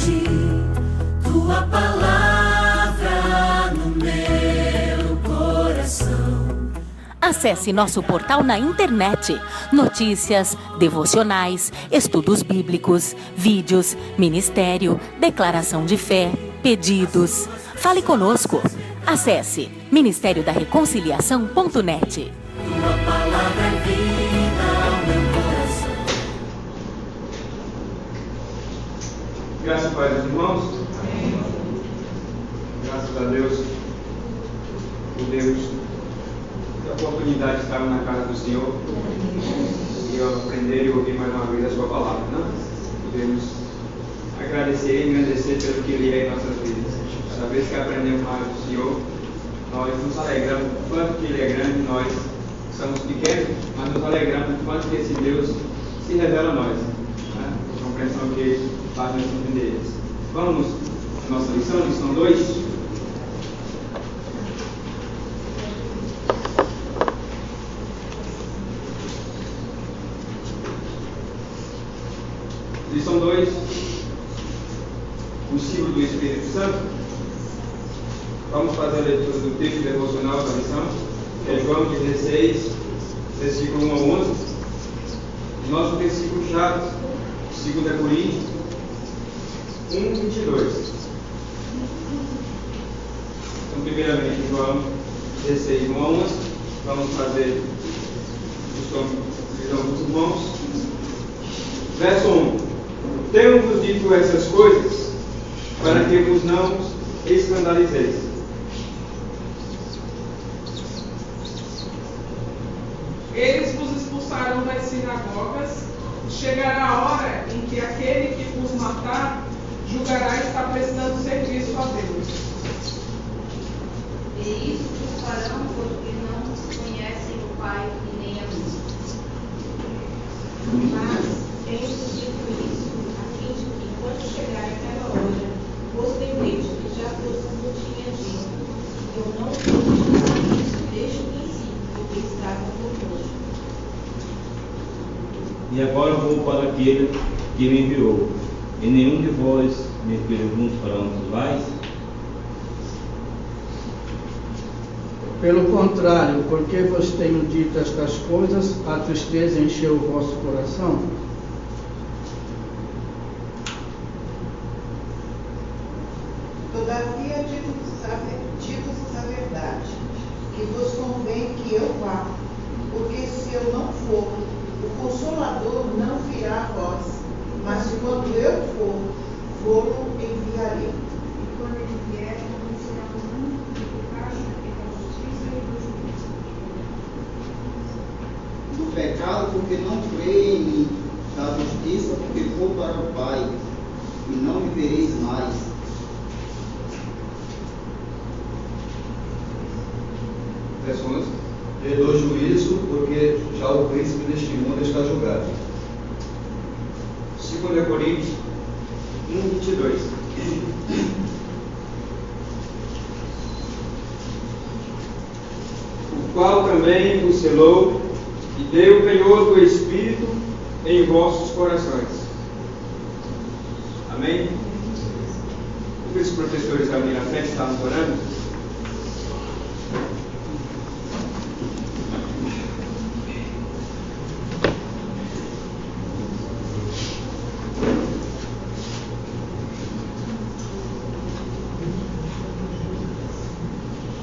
ti, tua palavra no meu coração. Acesse nosso portal na internet. Notícias, devocionais, estudos bíblicos, vídeos, ministério, declaração de fé, pedidos. Fale conosco. Acesse ministériodareconciliação.net. Tua palavra é vida ao meu coração. Graças a Deus, irmãos. Graças a Deus, podemos ter a oportunidade de estar na casa do Senhor e aprender e ouvir mais uma vez a sua palavra, né? Podemos agradecer e agradecer pelo que Ele é em nossas vidas. Cada vez que aprendemos mais do Senhor, nós nos alegramos do quanto que Ele é grande. Nós somos pequenos, mas nos alegramos do quanto que esse Deus se revela a nós, né? A compreensão que faz nos entender. Vamos à nossa lição 2. Lição 2, o símbolo do Espírito Santo. Vamos fazer a leitura do texto devocional da lição, que é João 16, versículo 1 a 11. Nosso versículo-chave, 2 Coríntios 1, 22. Então, primeiramente, João 16, 1 a 11. Vamos fazer o som dos irmãos. Verso 1. Tenho-vos dito essas coisas para que vos não escandalizeis. Eles vos expulsarão das sinagogas. Chegará a hora em que aquele que vos matar julgará estar prestando serviço a Deus. E isso vos farão porque não conhecem o Pai e nem a mim. Mas tenho-vos dito isso, a fim de que, quando chegar aquela hora, vos lembrete que já vos tinha dito. Eu não vos disse isso desde o princípio, porque estava convosco. E agora vou para aquele que me enviou. E nenhum de vós me pergunta para onde vais? Pelo contrário, porque vos tenho dito estas coisas, a tristeza encheu o vosso coração? Todavia digo-vos a verdade, que vos convém que eu vá, porque se eu não for, o Consolador não virá a vós, mas quando eu for, vou-lo enviarei. E quando ele vier, convencerá o mundo do pecado, da justiça e do juízo. Do pecado, porque não creem em mim, da justiça, porque vou para o Pai, e não me vereis mais. Verso 11. E do juízo, porque já o príncipe deste mundo está julgado. 2 Coríntios 1, 22. O qual também o selou e deu o penhor do Espírito em vossos corações. Amém? Os professores ali na frente estavam orando.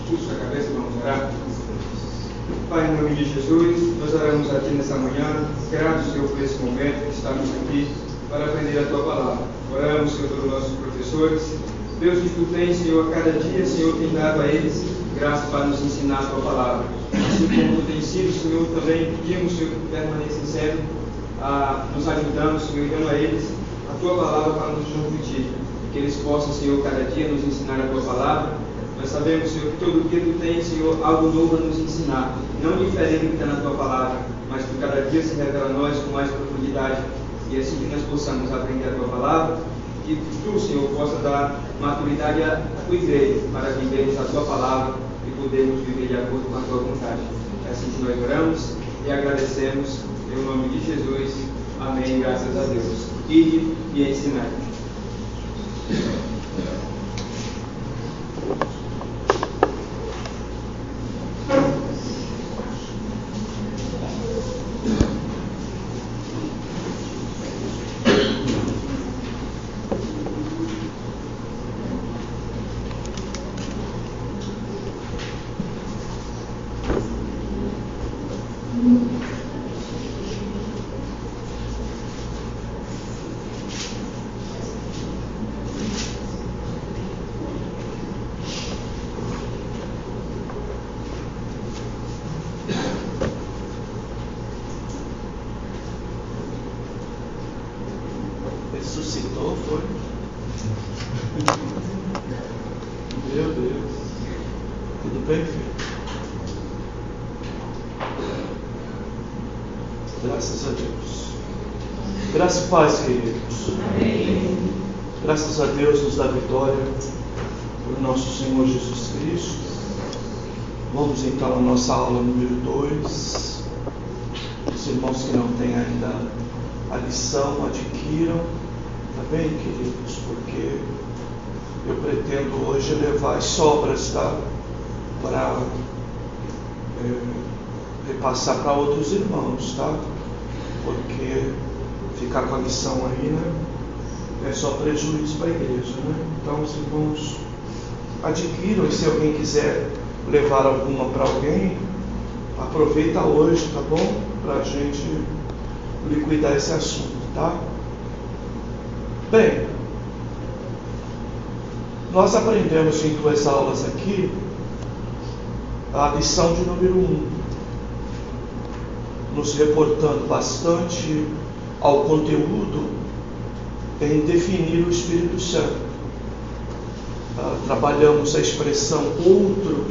Puxa a cabeça, vamos orar. Pai, em nome de Jesus, nós oramos aqui nessa manhã, grato, Senhor, por esse momento que estamos aqui para aprender a Tua palavra. Oramos, Senhor, pelos nossos professores. Deus, que Tu tens, Senhor, a cada dia, Senhor, tem dado a eles graça para nos ensinar a Tua palavra. Assim como Tu tens sido, Senhor, também pedimos, Senhor, que Tu permanecem sempre nos ajudando, Senhor, e dando a eles a Tua palavra para nos transmitir. Que eles possam, Senhor, cada dia nos ensinar a Tua palavra. Nós sabemos, Senhor, que todo dia Tu tens, Senhor, algo novo a nos ensinar, não diferente do que está na Tua palavra, mas Tu cada dia se revela a nós com mais profundidade, e assim que nós possamos aprender a Tua palavra, que Tu, Senhor, possa dar maturidade à Tua igreja, para vivermos a Tua palavra e podermos viver de acordo com a Tua vontade. É assim que nós oramos e agradecemos, em nome de Jesus. Amém, graças a Deus. Ide e ensinai. bem, filho? Graças a Deus. Graça e paz, queridos. Amém. Graças a Deus nos dá vitória por nosso Senhor Jesus Cristo. Vamos então à nossa aula número 2. Os irmãos que não têm ainda a lição, adquiram. Tá bem, queridos? Porque eu pretendo hoje levar as sobras, tá? Para repassar para outros irmãos, tá? Porque ficar com a lição aí, né? É só prejuízo para a igreja, né? Então os irmãos adquiram, e se alguém quiser levar alguma para alguém, aproveita hoje, tá bom? Para a gente liquidar esse assunto, tá? Bem, nós aprendemos em 2 aulas aqui a lição de número 1, nos reportando bastante ao conteúdo em definir o Espírito Santo. Trabalhamos a expressão outro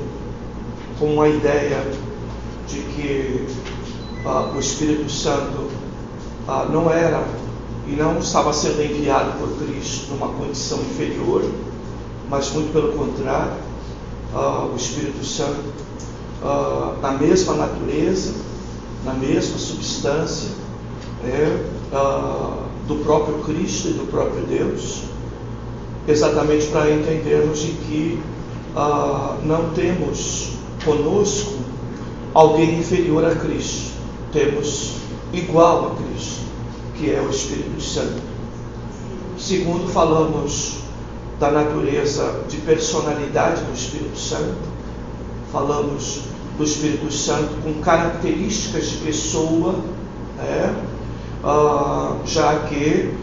com a ideia de que o Espírito Santo não era e não estava sendo enviado por Cristo numa condição inferior, mas muito pelo contrário, o Espírito Santo na mesma natureza, na mesma substância do próprio Cristo e do próprio Deus, exatamente para entendermos de que não temos conosco alguém inferior a Cristo, temos igual a Cristo, que é o Espírito Santo. Segundo, falamos da natureza de personalidade do Espírito Santo, falamos do Espírito Santo com características de pessoa, já que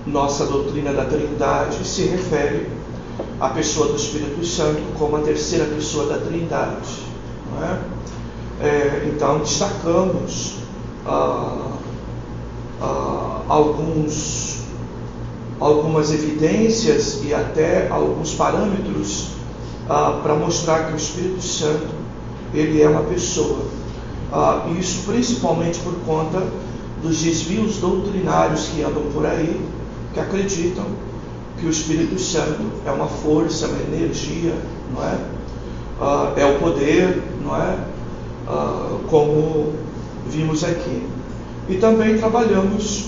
nossa doutrina da Trindade se refere à pessoa do Espírito Santo como a terceira pessoa da Trindade, não é? Então destacamos algumas evidências e até alguns parâmetros para mostrar que o Espírito Santo ele é uma pessoa. Isso principalmente por conta dos desvios doutrinários que andam por aí, que acreditam que o Espírito Santo é uma força, uma energia, não é? É o poder, não é? Como vimos aqui. E também trabalhamos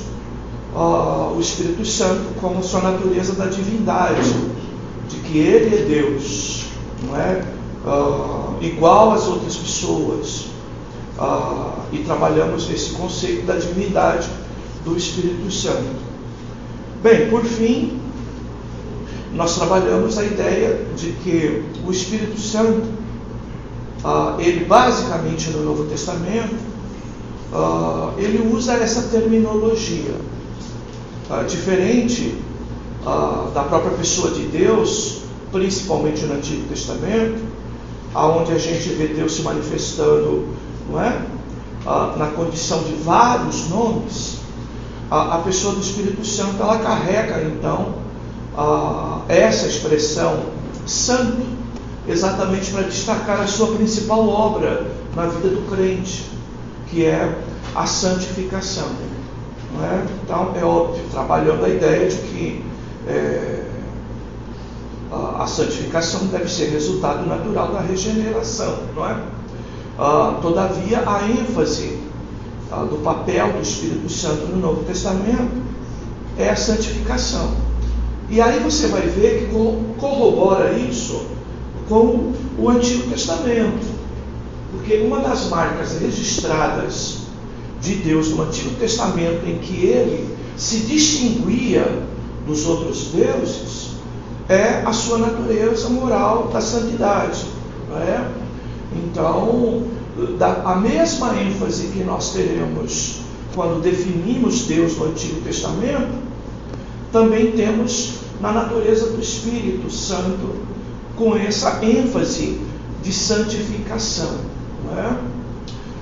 o Espírito Santo como sua natureza da divindade, de que ele é Deus, não é? Igual às outras pessoas. E trabalhamos esse conceito da divindade do Espírito Santo. Bem, por fim, nós trabalhamos a ideia de que o Espírito Santo, ele basicamente no Novo Testamento, ele usa essa terminologia, diferente da própria pessoa de Deus, principalmente no Antigo Testamento, onde a gente vê Deus se manifestando, não é? Na condição de vários nomes. A pessoa do Espírito Santo, ela carrega então essa expressão santo, exatamente para destacar a sua principal obra na vida do crente, que é a santificação, não é? Então é óbvio, trabalhando a ideia de que a santificação deve ser resultado natural da regeneração, não é? Todavia, a ênfase do papel do Espírito Santo no Novo Testamento é a santificação. E aí você vai ver que corrobora isso com o Antigo Testamento, porque uma das marcas registradas de Deus no Antigo Testamento, em que ele se distinguia dos outros deuses, é a sua natureza moral da santidade, não é? Então, a mesma ênfase que nós teremos quando definimos Deus no Antigo Testamento, também temos na natureza do Espírito Santo, com essa ênfase de santificação, não é?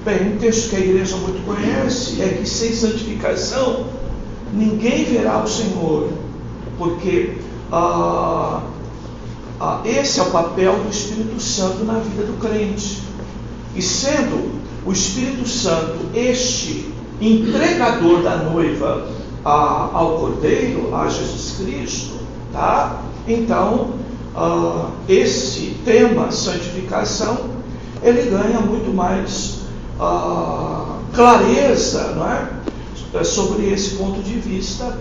Bem, um texto que a igreja muito conhece é que sem santificação ninguém verá o Senhor, porque a esse é o papel do Espírito Santo na vida do crente. E sendo o Espírito Santo este entregador da noiva ao Cordeiro, a Jesus Cristo, tá? Então, esse tema, santificação, ele ganha muito mais clareza, não é? Sobre esse ponto de vista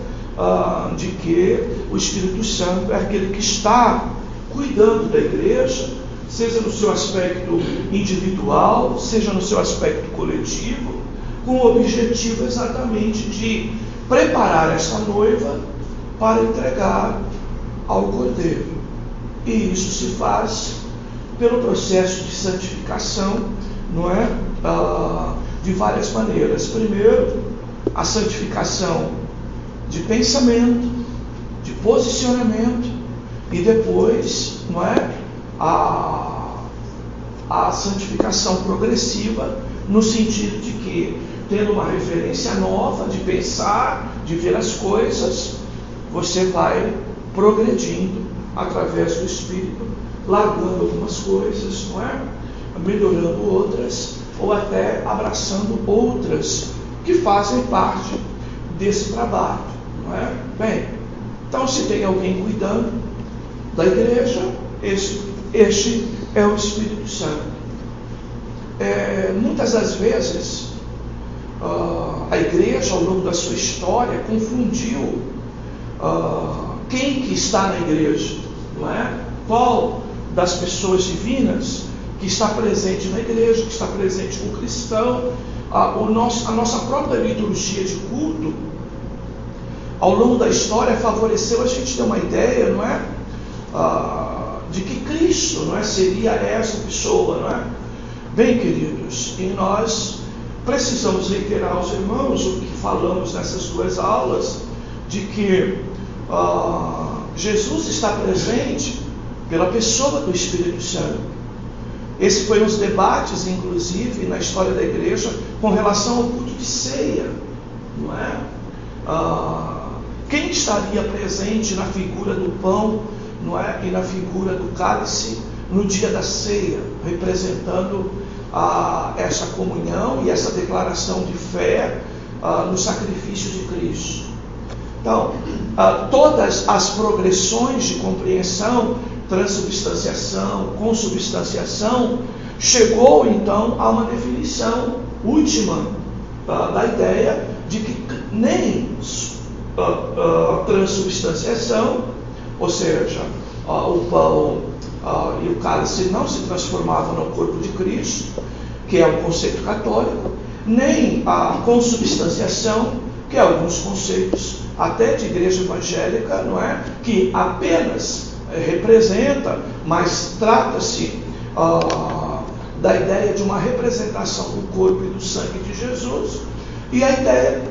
de que o Espírito Santo é aquele que está cuidando da igreja, seja no seu aspecto individual, seja no seu aspecto coletivo, com o objetivo exatamente de preparar esta noiva para entregar ao Cordeiro. E isso se faz pelo processo de santificação, não é? De várias maneiras. Primeiro, a santificação de pensamento, de posicionamento, e depois, não é? A santificação progressiva, no sentido de que, tendo uma referência nova de pensar, de ver as coisas, você vai progredindo através do Espírito, largando algumas coisas, não é? Melhorando outras, ou até abraçando outras que fazem parte desse trabalho, não é? Bem, então se tem alguém cuidando da igreja, este é o Espírito Santo. Muitas das vezes a igreja, ao longo da sua história, confundiu quem que está na igreja, não é? Qual das pessoas divinas que está presente na igreja, que está presente com o cristão. A nossa própria liturgia de culto, ao longo da história, favoreceu a gente ter uma ideia, não é? De que Cristo, não é? Seria essa pessoa, não é? Bem, queridos, e nós precisamos reiterar aos irmãos o que falamos nessas duas aulas, de que Jesus está presente pela pessoa do Espírito Santo. Esse foi um dos debates, inclusive, na história da igreja, com relação ao culto de ceia, não é? Quem estaria presente na figura do pão, não é? E na figura do cálice no dia da ceia, representando essa comunhão e essa declaração de fé no sacrifício de Cristo. Então, todas as progressões de compreensão, transubstanciação, consubstanciação, chegou então a uma definição última da ideia de que nem transubstanciação, ou seja, o pão e o cálice não se transformavam no corpo de Cristo, que é um conceito católico, nem a consubstanciação, que é alguns conceitos até de igreja evangélica, não é? Que apenas representa, mas trata-se da ideia de uma representação do corpo e do sangue de Jesus, e a ideia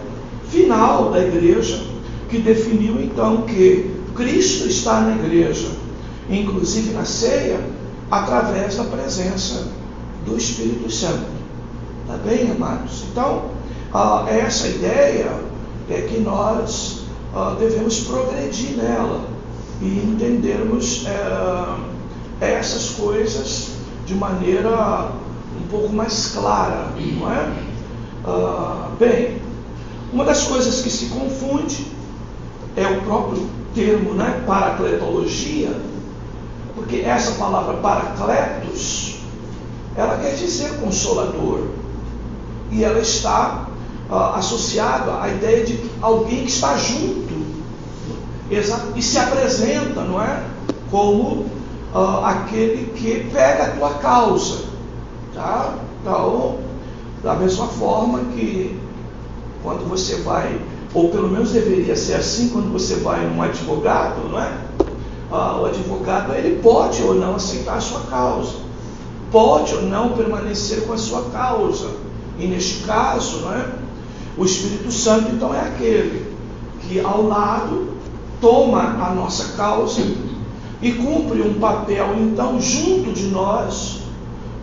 final da igreja, que definiu então que Cristo está na igreja, inclusive na ceia, através da presença do Espírito Santo. Tá bem, amados? Então, essa ideia é que nós devemos progredir nela e entendermos essas coisas de maneira um pouco mais clara, não é? Bem, uma das coisas que se confunde é o próprio termo, né, paracletologia, porque essa palavra paracletos, ela quer dizer consolador, e ela está associada à ideia de alguém que está junto e se apresenta, não é? Como aquele que pega a tua causa, tá? Então, da mesma forma que quando você vai, ou pelo menos deveria ser assim, quando você vai num advogado, não é? O advogado, ele pode ou não aceitar a sua causa, pode ou não permanecer com a sua causa, e neste caso, não é? O Espírito Santo então é aquele que ao lado toma a nossa causa e cumpre um papel então junto de nós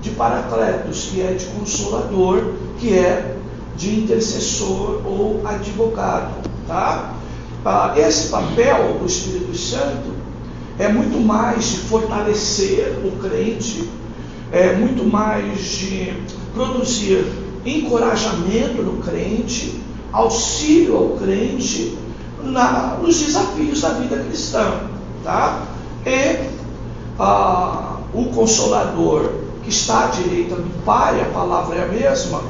de paracletos, que é de consolador, que é de intercessor ou advogado, tá? Esse papel do Espírito Santo, é muito mais de fortalecer o crente, é muito mais de produzir encorajamento no crente, auxílio ao crente nos desafios da vida cristã, tá? E o Consolador que está à direita do Pai, a palavra é a mesma,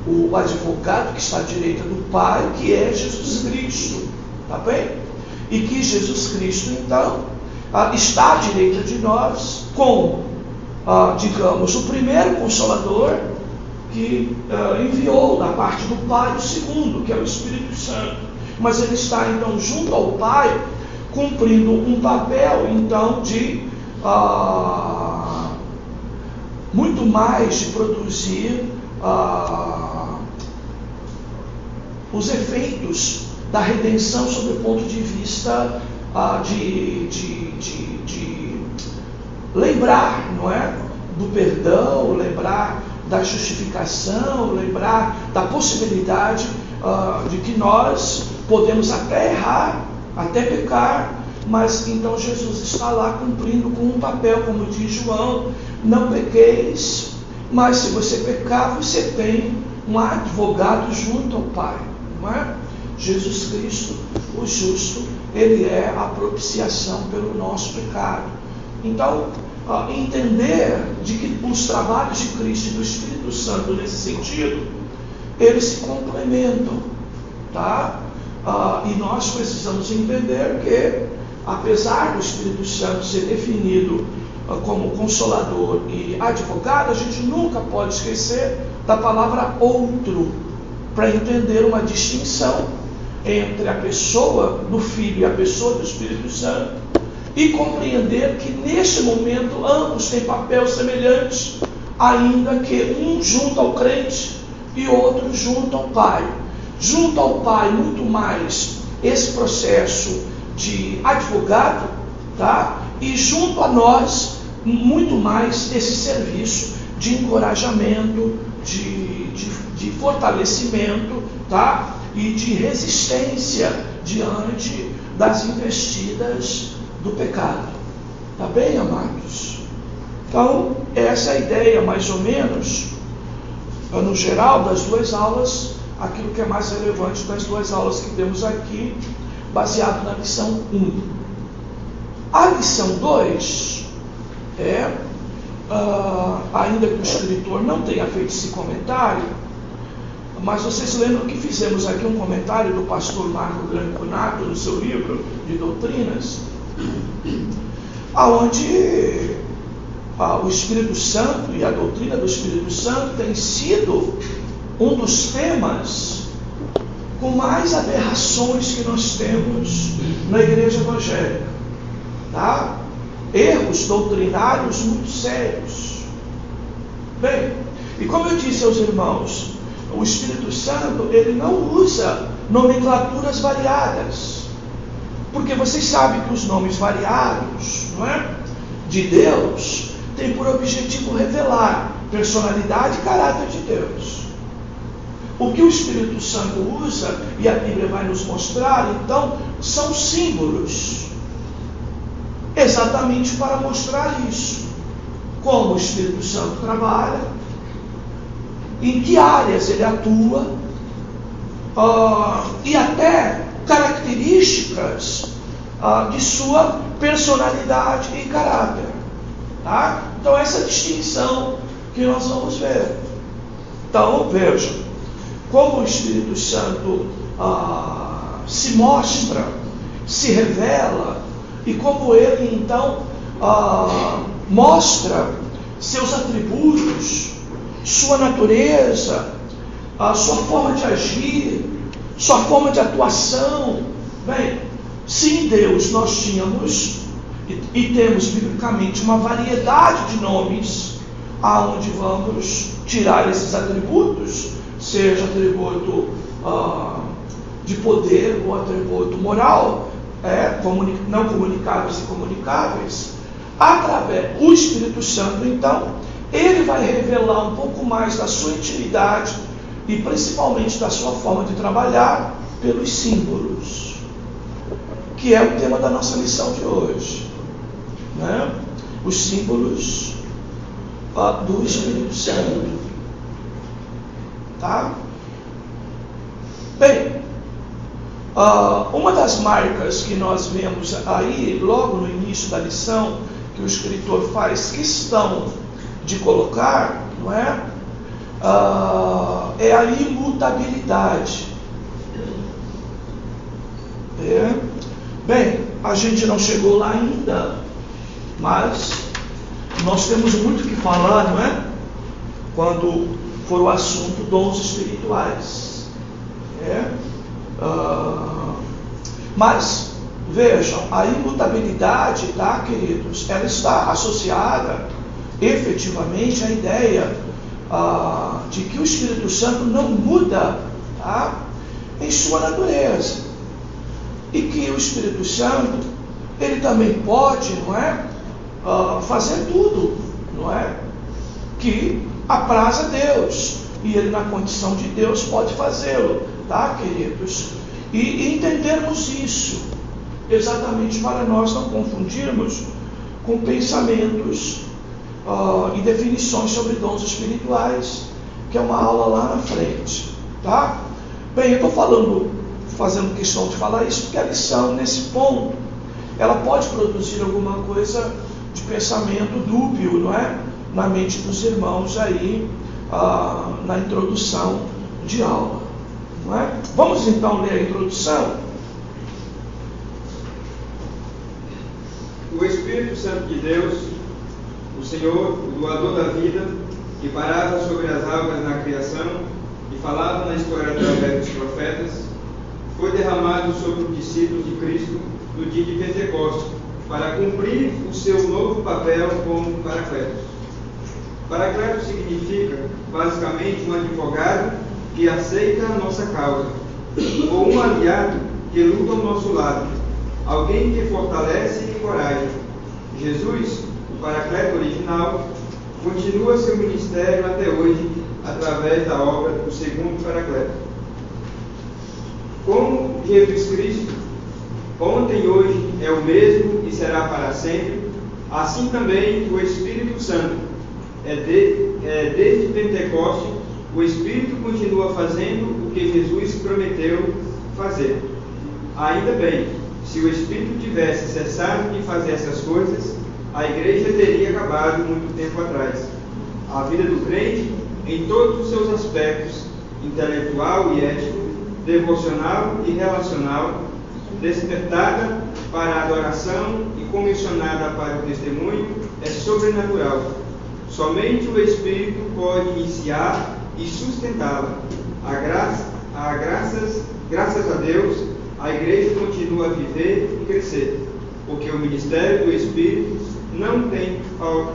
o advogado que está à direita do Pai, que é Jesus Cristo, tá bem? E que Jesus Cristo, então, está à direita de nós como, digamos, o primeiro Consolador que enviou da parte do Pai o segundo, que é o Espírito Santo. Mas ele está, então, junto ao Pai, cumprindo um papel, então, de muito mais de produzir os efeitos da redenção sob o ponto de vista de lembrar, não é? Do perdão, lembrar da justificação, lembrar da possibilidade de que nós podemos até errar, até pecar, mas então Jesus está lá cumprindo com um papel, como diz João: não pequeis, mas se você pecar, você tem um advogado junto ao Pai, não é? Jesus Cristo, o justo, ele é a propiciação pelo nosso pecado. Então, entender de que os trabalhos de Cristo e do Espírito Santo nesse sentido, eles se complementam, tá? E nós precisamos entender que, apesar do Espírito Santo ser definido como consolador e advogado, a gente nunca pode esquecer da palavra outro, para entender uma distinção entre a pessoa do Filho e a pessoa do Espírito Santo, e compreender que neste momento ambos têm papel semelhante, ainda que um junto ao crente e outro junto ao Pai. Junto ao Pai, muito mais esse processo de advogado, tá? E junto a nós, muito mais esse serviço de encorajamento, de fortalecimento, tá? E de resistência diante das investidas do pecado. Tá bem, amados? Então, essa é a ideia, mais ou menos, no geral, das duas aulas, aquilo que é mais relevante das duas aulas que temos aqui, baseado na lição 1. A lição 2 é, ainda que o escritor não tenha feito esse comentário, mas vocês lembram que fizemos aqui um comentário do pastor Marco Granconato no seu livro de doutrinas, aonde o Espírito Santo e a doutrina do Espírito Santo tem sido um dos temas com mais aberrações que nós temos na igreja evangélica, tá? Erros doutrinários muito sérios. Bem, e como eu disse aos irmãos, o Espírito Santo, ele não usa nomenclaturas variadas, porque vocês sabem que os nomes variados, não é, de Deus, têm por objetivo revelar personalidade e caráter de Deus. O que o Espírito Santo usa, e a Bíblia vai nos mostrar, então, são símbolos, exatamente para mostrar isso. Como o Espírito Santo trabalha, em que áreas ele atua, e até características de sua personalidade e caráter, tá? Então essa distinção que nós vamos ver. Então vejam como o Espírito Santo se mostra, se revela, e como ele então mostra seus atributos, sua natureza, a sua forma de agir, sua forma de atuação. Bem, se em Deus nós tínhamos e temos biblicamente uma variedade de nomes, aonde vamos tirar esses atributos, seja atributo de poder ou atributo moral, não comunicáveis e comunicáveis, através do Espírito Santo, então, ele vai revelar um pouco mais da sua intimidade e principalmente da sua forma de trabalhar pelos símbolos, que é o tema da nossa lição de hoje. né, os símbolos do Espírito Santo. Tá? Bem, uma das marcas que nós vemos aí, logo no início da lição, que o escritor faz questão de colocar, não é? É a imutabilidade. Bem, a gente não chegou lá ainda, mas nós temos muito que falar, não é? Quando for o assunto dons espirituais. Mas, vejam, a imutabilidade, tá, queridos, ela está associada efetivamente à ideia de que o Espírito Santo não muda, tá, em sua natureza. E que o Espírito Santo, ele também pode, não é, fazer tudo, não é, que apraz a Deus. E ele, na condição de Deus, pode fazê-lo, tá, queridos? E entendermos isso, exatamente para nós não confundirmos com pensamentos e definições sobre dons espirituais, que é uma aula lá na frente, tá? Bem, eu estou fazendo questão de falar isso, porque a lição, nesse ponto, ela pode produzir alguma coisa de pensamento dúbio, não é? Na mente dos irmãos aí, na introdução de aula, não é? Vamos então ler a introdução? O Espírito Santo de Deus, o Senhor, o doador da vida, que parava sobre as águas na criação e falava na história através dos profetas, foi derramado sobre os discípulos de Cristo no dia de Pentecostes, para cumprir o seu novo papel como Paracletos. Paracletos significa, basicamente, um advogado que aceita a nossa causa, ou um aliado que luta ao nosso lado, alguém que fortalece e encoraja. Jesus, o Paracleto original, continua seu ministério até hoje, através da obra do segundo Paracleto. Como Jesus Cristo, ontem e hoje é o mesmo e será para sempre, assim também o Espírito Santo. Desde Pentecostes, o Espírito continua fazendo o que Jesus prometeu fazer. Ainda bem, se o Espírito tivesse cessado de fazer essas coisas, a igreja teria acabado muito tempo atrás. A vida do crente, em todos os seus aspectos, intelectual e ético, devocional e relacional, despertada para a adoração e comissionada para o testemunho, é sobrenatural. Somente o Espírito pode iniciar e sustentá-la. Graças a Deus, a igreja continua a viver e crescer, porque o ministério do Espírito não tem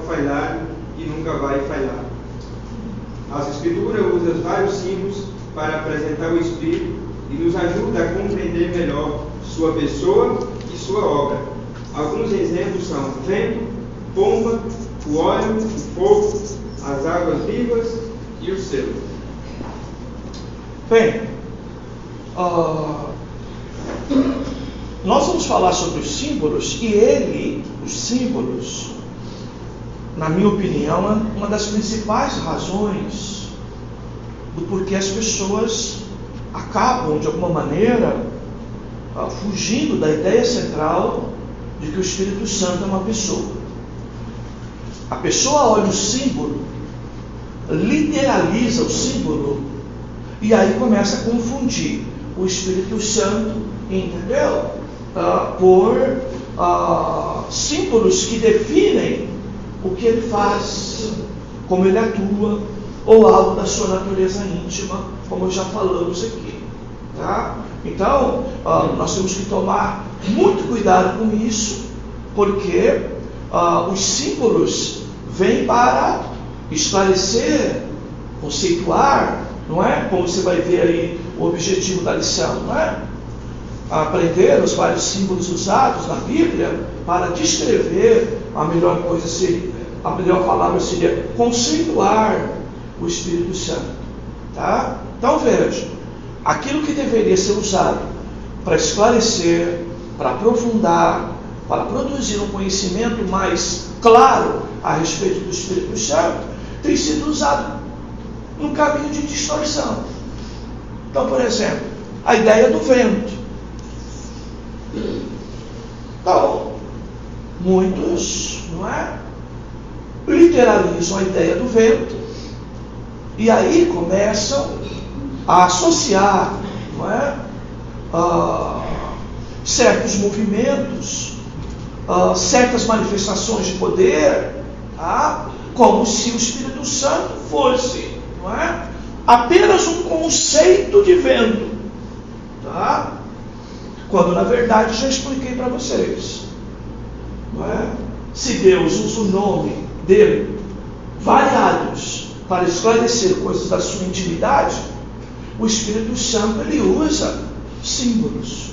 falhado e nunca vai falhar. As Escrituras usam vários símbolos para apresentar o Espírito e nos ajuda a compreender melhor sua pessoa e sua obra. Alguns exemplos são vento, pomba, o óleo, o fogo, as águas vivas e o selo. Bem, nós vamos falar sobre os símbolos, e os símbolos, na minha opinião, é uma das principais razões do porquê as pessoas acabam, de alguma maneira, fugindo da ideia central de que o Espírito Santo é uma pessoa. A pessoa olha o símbolo, literaliza o símbolo, e aí começa a confundir o Espírito Santo, entendeu? Por símbolos que definem o que ele faz, como ele atua, ou algo da sua natureza íntima, como já falamos aqui, tá? Então, nós temos que tomar muito cuidado com isso, porque os símbolos vêm para esclarecer, conceituar, não é? Como você vai ver aí o objetivo da lição, não é? Aprender os vários símbolos usados na Bíblia para descrever, a melhor palavra seria conceituar o Espírito Santo, tá? Então veja, aquilo que deveria ser usado para esclarecer, para aprofundar, para produzir um conhecimento mais claro a respeito do Espírito Santo, tem sido usado num caminho de distorção. Então, por exemplo, a ideia do vento. Então, muitos, não é, literalizam a ideia do vento e aí começam a associar, não é, certos movimentos, certas manifestações de poder, tá? Como se o Espírito Santo fosse, não é, apenas um conceito de vento, tá? Quando na verdade já expliquei para vocês, não é? Se Deus usa o nome dele variados para esclarecer coisas da sua intimidade, o Espírito Santo ele usa símbolos,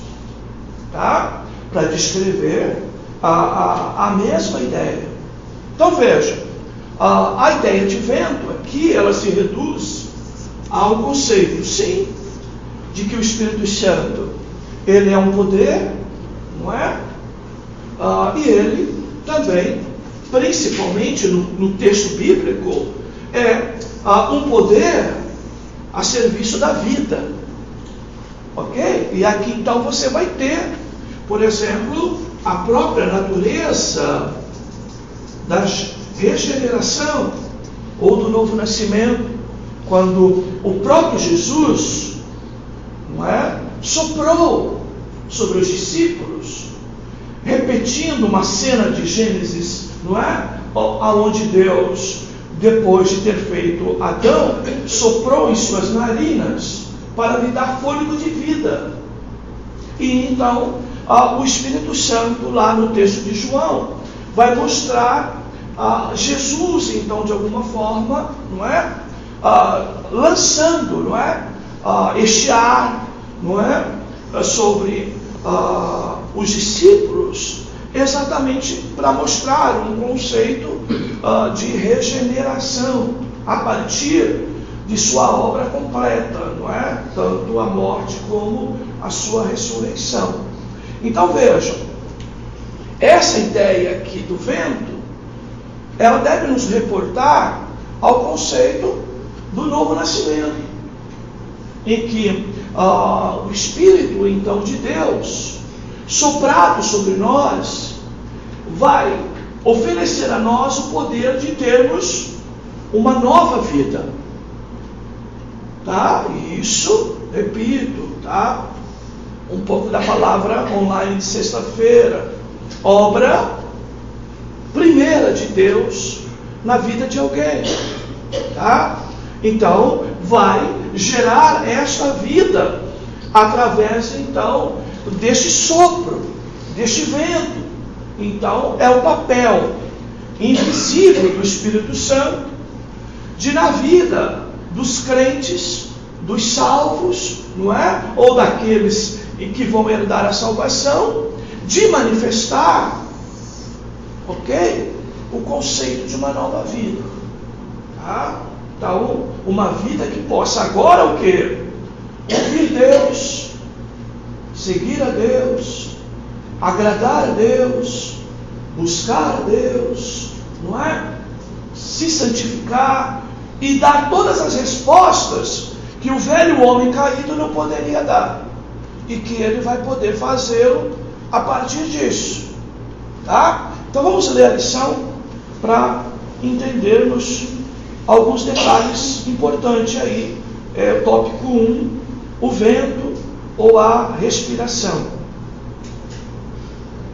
tá? Para descrever a mesma ideia. Então veja, a ideia de vento aqui ela se reduz a um conceito, sim, de que o Espírito Santo ele é um poder, não é? E ele também, principalmente no texto bíblico, é um poder a serviço da vida. Ok? E aqui então você vai ter, por exemplo, a própria natureza da regeneração ou do novo nascimento, quando o próprio Jesus, não é, soprou sobre os discípulos, repetindo uma cena de Gênesis, não é, aonde Deus, depois de ter feito Adão, soprou em suas narinas para lhe dar fôlego de vida. E então o Espírito Santo, lá no texto de João, vai mostrar Jesus, então, de alguma forma, não é, lançando, não é, este ar, não é, sobre os discípulos, exatamente para mostrar um conceito de regeneração a partir de sua obra completa, não é? Tanto a morte como a sua ressurreição. Então vejam, essa ideia aqui do vento, ela deve nos reportar ao conceito do novo nascimento, em que o Espírito então de Deus, soprado sobre nós, vai oferecer a nós o poder de termos uma nova vida. Tá? Isso, repito, tá? Um pouco da palavra online de sexta-feira. Obra primeira de Deus na vida de alguém. Tá? Então, vai gerar esta vida através, então, deste sopro, deste vento. Então, é o papel invisível do Espírito Santo de, na vida dos crentes, dos salvos, não é? Ou daqueles que vão herdar a salvação, de manifestar, ok? O conceito de uma nova vida. Tá? Então, uma vida que possa agora o quê? Ouvir Deus, seguir a Deus, agradar a Deus, buscar a Deus, não é? Se santificar e dar todas as respostas que o velho homem caído não poderia dar, e que ele vai poder fazê-lo a partir disso. Tá? Então vamos ler a lição para entendermos alguns detalhes importantes aí. Tópico 1, o vento ou a respiração.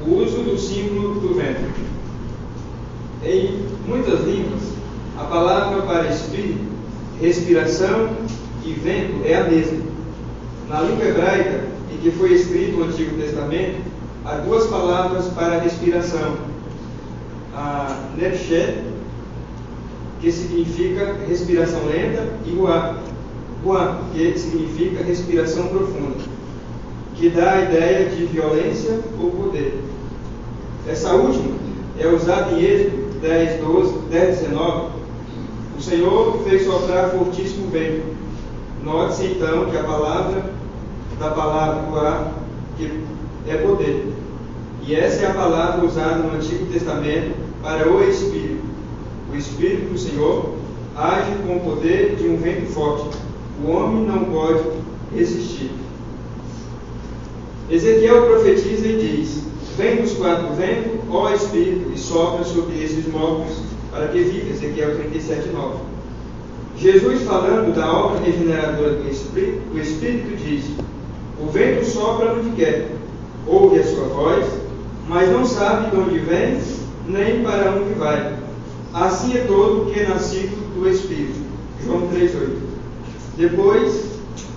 O uso do símbolo do vento. Em muitas línguas, a palavra para espírito, respiração e vento é a mesma. Na língua hebraica, em que foi escrito o Antigo Testamento, há duas palavras para respiração. A nefshet, que significa respiração lenta, e ruach, que significa respiração profunda, que dá a ideia de violência ou poder. Essa última é usada em Êxodo 10:19. O Senhor fez soprar fortíssimo vento. Note-se então que a palavra da palavra ruach, que é poder, E essa é a palavra usada no Antigo Testamento para o Espírito. O Espírito do Senhor age com o poder de um vento forte. O homem não pode resistir. Ezequiel profetiza e diz: vem dos quatro ventos, ó Espírito, e sopra sobre esses mortos, para que viva. Ezequiel 37:9. Jesus, falando da obra regeneradora do Espírito, diz: o vento sopra onde quer, ouve a sua voz, mas não sabe de onde vem, nem para onde vai. Assim é todo que é nascido do Espírito. João 3:8. Depois,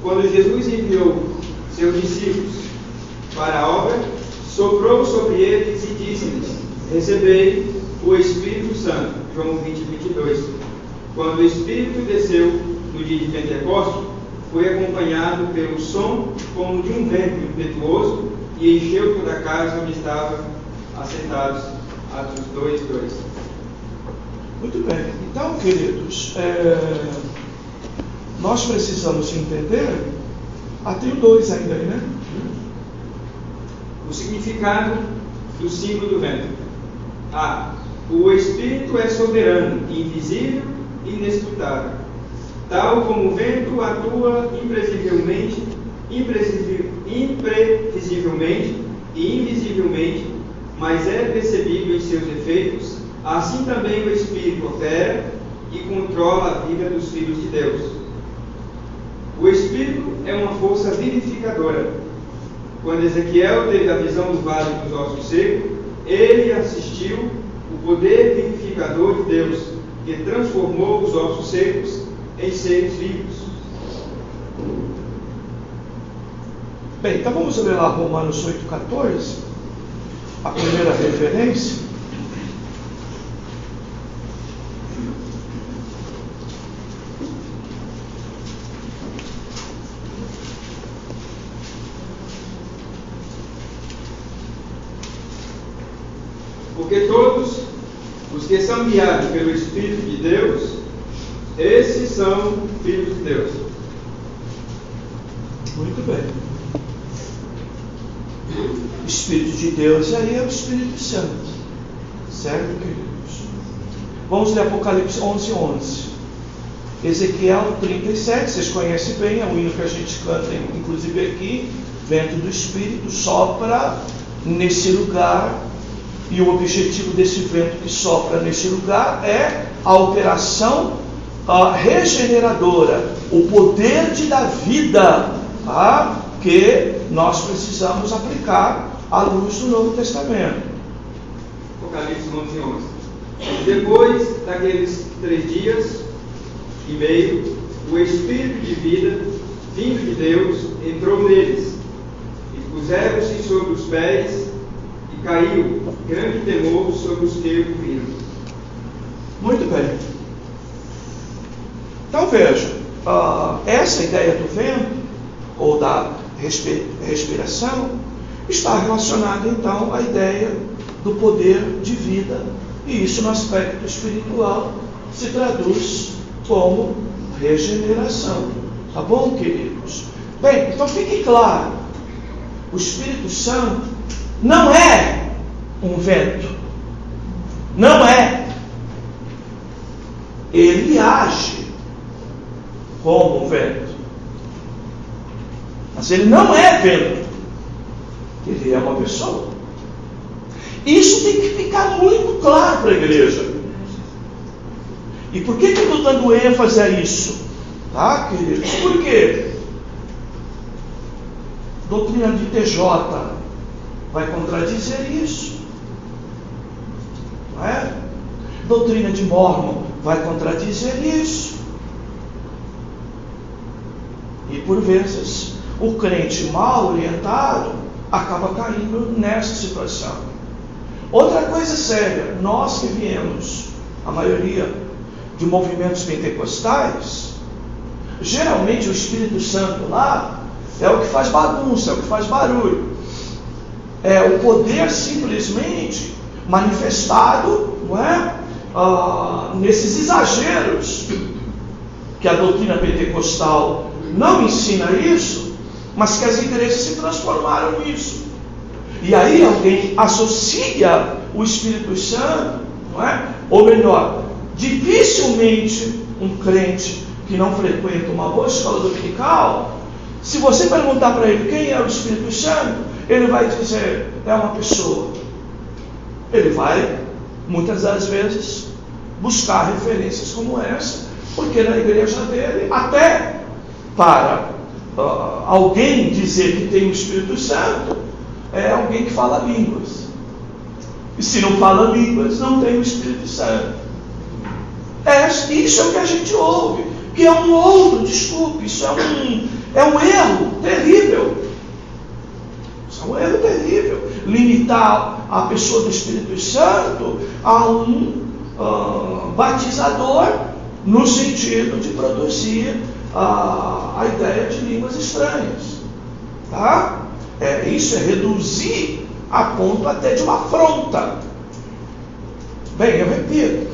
quando Jesus enviou seus discípulos para a obra, soprou sobre eles e disse-lhes: recebei o Espírito Santo. João 20:22. Quando o Espírito desceu no dia de Pentecostes, foi acompanhado pelo som como de um vento impetuoso e encheu toda a casa onde estavam assentados. Atos 2:2. Muito bem. Então, queridos, nós precisamos entender, tem o 2 ainda aí, né? O significado do símbolo do vento. A. O Espírito é soberano, invisível e inescrutável. Tal como o vento atua imprevisivelmente e invisivelmente, mas é percebido em seus efeitos, assim também o Espírito opera e controla a vida dos filhos de Deus. O Espírito é uma força vivificadora. Quando Ezequiel teve a visão do vale dos ossos secos, ele assistiu o poder vivificador de Deus, que transformou os ossos secos em seres vivos. Bem, então vamos ler lá Romanos 8,14, a primeira referência. Porque todos os que são guiados pelo Espírito de Deus, esses são filhos de Deus. Muito bem. O Espírito de Deus aí é o Espírito Santo. Certo, queridos? Vamos ler Apocalipse 11:11. Ezequiel 37, vocês conhecem bem, é um hino que a gente canta, inclusive aqui. Vento do Espírito sopra nesse lugar. E o objetivo desse vento que sopra nesse lugar é a operação regeneradora, o poder de dar vida, que nós precisamos aplicar à luz do Novo Testamento. Apocalipse 11:11. Depois daqueles 3 dias e meio, o Espírito de vida, vindo de Deus, entrou neles, e puseram-se sobre os pés, e caiu grande temor sobre os que o viram. Muito bem. Então veja, essa ideia do vento, ou da respiração, está relacionada então à ideia do poder de vida, e isso no aspecto espiritual se traduz como regeneração. Tá bom, queridos? Bem, então fique claro, o Espírito Santo não é um vento, não é. Ele age como um vento, mas ele não é vento, ele é uma pessoa. Isso tem que ficar muito claro para a igreja. E por que eu estou dando ênfase a isso? Tá, queridos? Por quê? Doutrina de TJ vai contradizer isso, não é? Doutrina de Mormon vai contradizer isso. E por vezes o crente mal orientado acaba caindo nessa situação. Outra coisa séria, nós que viemos, a maioria de movimentos pentecostais, geralmente o Espírito Santo lá é o que faz bagunça, é o que faz barulho. É o poder simplesmente manifestado, não é? Nesses exageros que a doutrina pentecostal não ensina isso, mas que as igrejas se transformaram nisso. E aí alguém associa o Espírito Santo, não é? Ou melhor, dificilmente um crente que não frequenta uma boa escola dominical, se você perguntar para ele quem é o Espírito Santo, ele vai dizer, é uma pessoa. Ele vai, muitas das vezes, buscar referências como essa, porque na igreja dele, até para alguém dizer que tem o Espírito Santo, é alguém que fala línguas. E se não fala línguas, não tem o Espírito Santo. Isso é o que a gente ouve, que é um outro, desculpe, isso é um erro terrível. Isso é um erro terrível. Limitar a pessoa do Espírito Santo a um batizador no sentido de produzir a ideia de línguas estranhas. Tá? Isso é reduzir a ponto até de uma afronta. Bem, eu repito,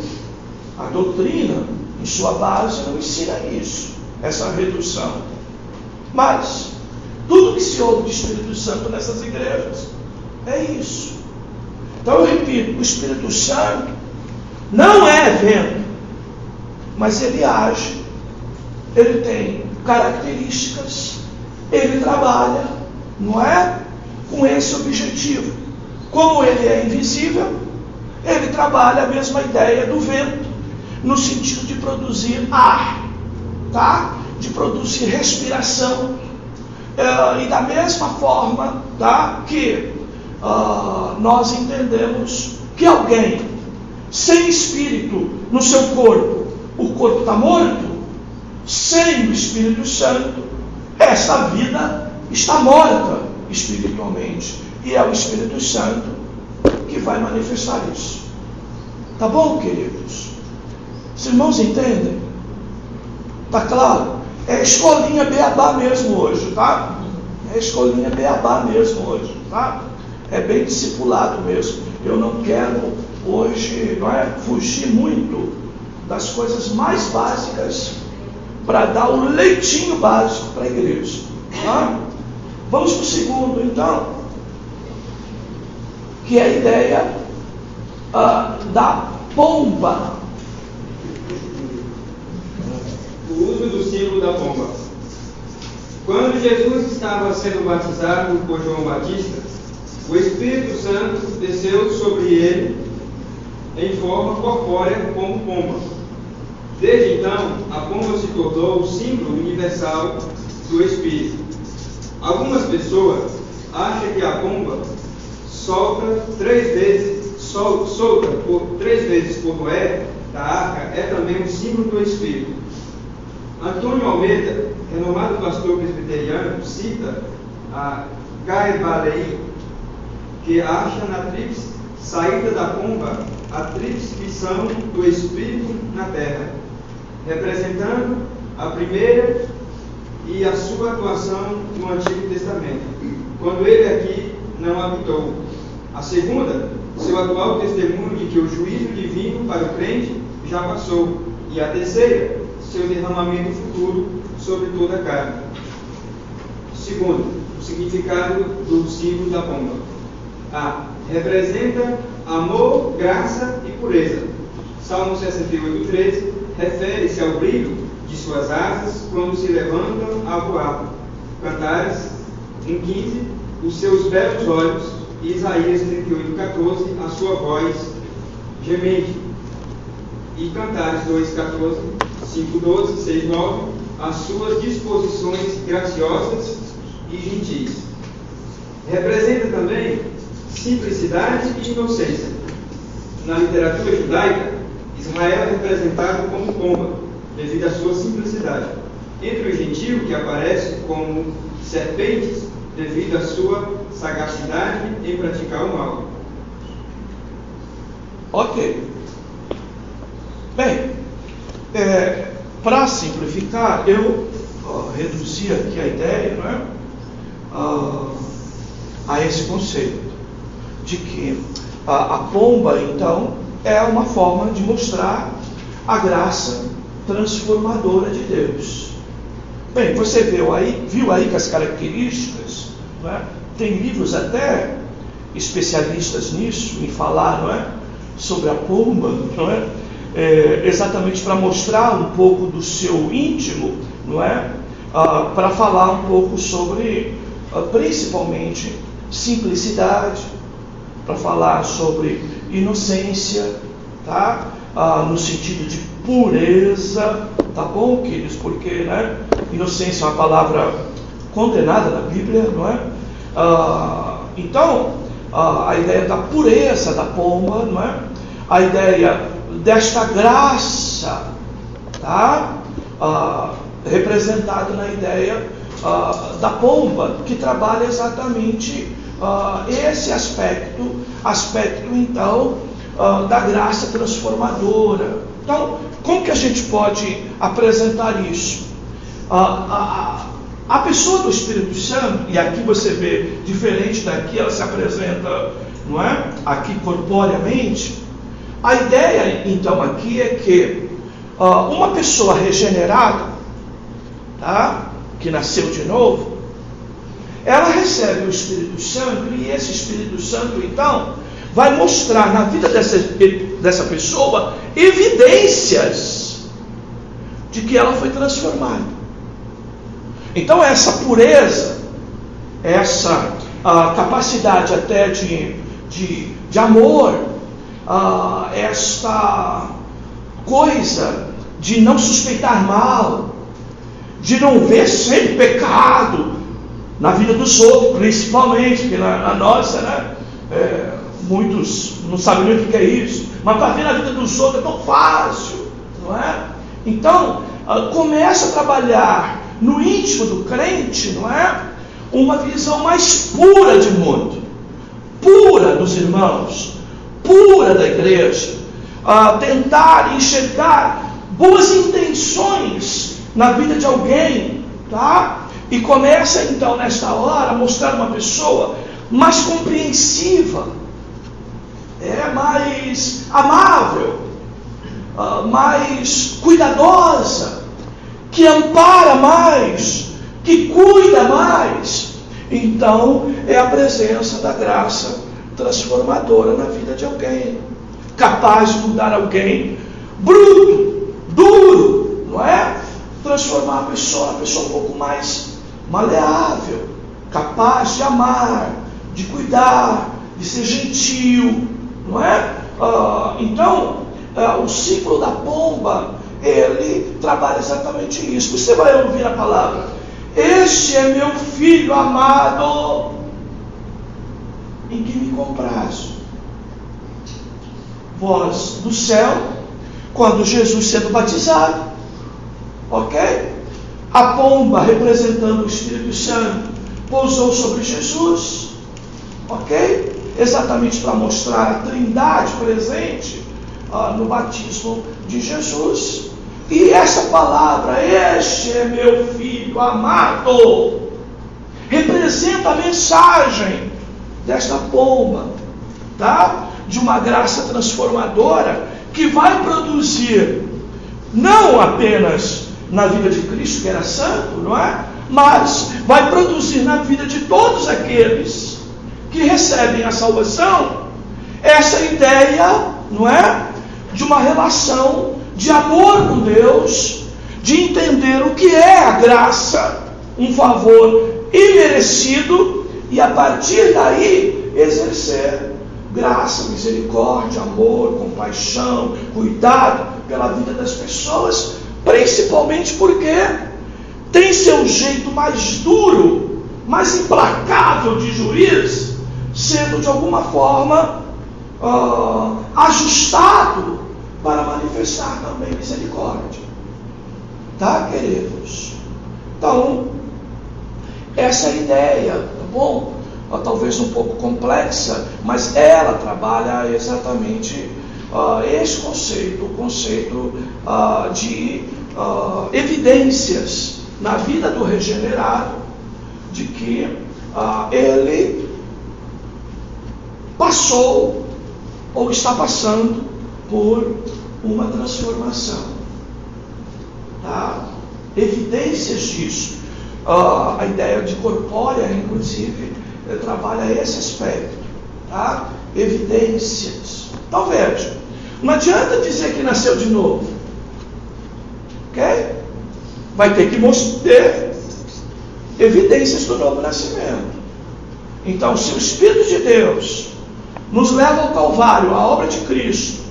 a doutrina, em sua base, não ensina isso, essa redução. Mas, tudo que se ouve de Espírito Santo nessas igrejas é isso. Então eu repito, o Espírito Santo não é evento, mas ele age, ele tem características, ele trabalha, não é? Com esse objetivo. Como ele é invisível, ele trabalha a mesma ideia do vento, no sentido de produzir ar, tá? De produzir respiração. E da mesma forma, tá? Que nós entendemos que alguém sem espírito no seu corpo, o corpo está morto. Sem o Espírito Santo, essa vida está morta espiritualmente. E é o Espírito Santo que vai manifestar isso. Tá bom, queridos? Os irmãos entendem? Tá claro? É escolinha beabá mesmo hoje, tá? É escolinha beabá mesmo hoje, tá? É bem discipulado mesmo. Eu não quero hoje, não é, fugir muito das coisas mais básicas para dar o leitinho básico para a igreja, tá? Vamos para o segundo, então, que é a ideia da pomba. O uso do símbolo da pomba. Quando Jesus estava sendo batizado por João Batista, o Espírito Santo desceu sobre ele em forma corpórea como pomba. Desde então, a pomba se tornou o símbolo universal do Espírito. Algumas pessoas acham que a pomba solta por 3 vezes por Noé da arca é também um símbolo do Espírito. Antônio Almeida, renomado pastor presbiteriano, cita a Guy Valei, que acha na tríplice saída da pomba a tríplice missão do Espírito na terra, representando a primeira e a sua atuação no Antigo Testamento, quando ele aqui não habitou. A segunda, seu atual testemunho de que o juízo divino para o crente já passou. E a terceira, seu derramamento futuro sobre toda a carne. Segundo, o significado do símbolo da pomba. A. Representa amor, graça e pureza. Salmo 68:13 refere-se ao brilho de suas asas quando se levantam a voar. Cantares 1:15, os seus belos olhos. E Isaías 38:14, a sua voz gemente. E Cantares 2:14, 5:12, 6:9, as suas disposições graciosas e gentis. Representa também simplicidade e inocência. Na literatura judaica, Ismael é representado como pomba, devido à sua simplicidade. Entre o gentio, que aparece como serpentes, devido à sua sagacidade em praticar o mal. Ok. Bem, para simplificar, eu reduzi aqui a ideia, não é? A esse conceito de que a pomba, então, é uma forma de mostrar a graça transformadora de Deus. Bem, você viu aí que as características, não é? Tem livros até especialistas nisso, em falar, não é, sobre a pomba, não é, exatamente para mostrar um pouco do seu íntimo, não é, para falar um pouco sobre, principalmente, simplicidade, para falar sobre inocência, tá? No sentido de pureza, tá bom, queridos? Porque, né, inocência é uma palavra condenada na Bíblia, não é? Então, a ideia da pureza da pomba, não é? A ideia desta graça, tá? Representada na ideia da pomba, que trabalha exatamente esse aspecto então da graça transformadora. Então, como que a gente pode apresentar isso? A pessoa do Espírito Santo, e aqui você vê, diferente daqui, ela se apresenta, não é? Aqui corporeamente. A ideia, então, aqui é que uma pessoa regenerada, tá? Que nasceu de novo, ela recebe o Espírito Santo, e esse Espírito Santo, então, vai mostrar na vida dessa pessoa evidências de que ela foi transformada. Então, essa pureza, essa capacidade até de amor, esta coisa de não suspeitar mal, de não ver sempre pecado na vida dos outros, principalmente, porque na nossa, né, muitos não sabem nem o que é isso, mas para ver na vida dos outros é tão fácil, não é? Então, começa a trabalhar no íntimo do crente, não é? Uma visão mais pura de mundo, pura dos irmãos, pura da igreja, tentar enxergar boas intenções na vida de alguém, tá? E começa então nesta hora a mostrar uma pessoa mais compreensiva, mais amável, mais cuidadosa, que ampara mais, que cuida mais. Então é a presença da graça transformadora na vida de alguém, capaz de mudar alguém bruto, duro, não é? Transformar a pessoa um pouco mais maleável, capaz de amar, de cuidar, de ser gentil, não é? Então, o ciclo da pomba, ele trabalha exatamente isso. Você vai ouvir a palavra: este é meu filho amado, em que me comprazo. Voz do céu, quando Jesus sendo batizado, ok? A pomba, representando o Espírito Santo, pousou sobre Jesus, ok? Exatamente para mostrar a Trindade presente no batismo de Jesus. E essa palavra, este é meu filho amado, representa a mensagem desta pomba, tá? De uma graça transformadora que vai produzir não apenas na vida de Cristo, que era santo, não é? Mas vai produzir na vida de todos aqueles que recebem a salvação essa ideia, não é? De uma relação de amor com Deus, de entender o que é a graça, um favor imerecido, e a partir daí exercer graça, misericórdia, amor, compaixão, cuidado pela vida das pessoas, principalmente porque tem seu jeito mais duro, mais implacável de juiz, sendo de alguma forma ajustado para manifestar também misericórdia. Tá, queridos? Então, essa ideia, tá bom? Talvez um pouco complexa, mas ela trabalha exatamente esse conceito, o conceito de evidências na vida do regenerado, de que ele passou ou está passando por uma transformação, tá? Evidências disso. A ideia de corpórea, inclusive, trabalha esse aspecto, Tá? Evidências. Então veja, não adianta dizer que nasceu de novo. Ok? Vai ter que mostrar evidências do novo nascimento. Então, se o Espírito de Deus nos leva ao Calvário, à obra de Cristo,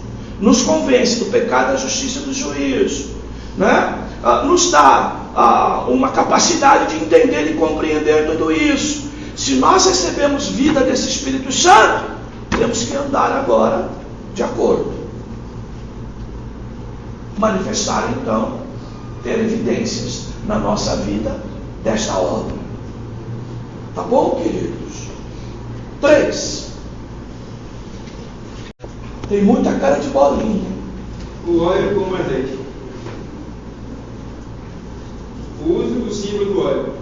nos convence do pecado, da justiça e do juízo, né? Nos dá uma capacidade de entender e compreender tudo isso. Se nós recebemos vida desse Espírito Santo, temos que andar agora de acordo. Manifestar então, ter evidências na nossa vida desta obra. Tá bom, queridos? 3. Tem muita cara de bolinha. O óleo como azeite. O uso do símbolo do óleo.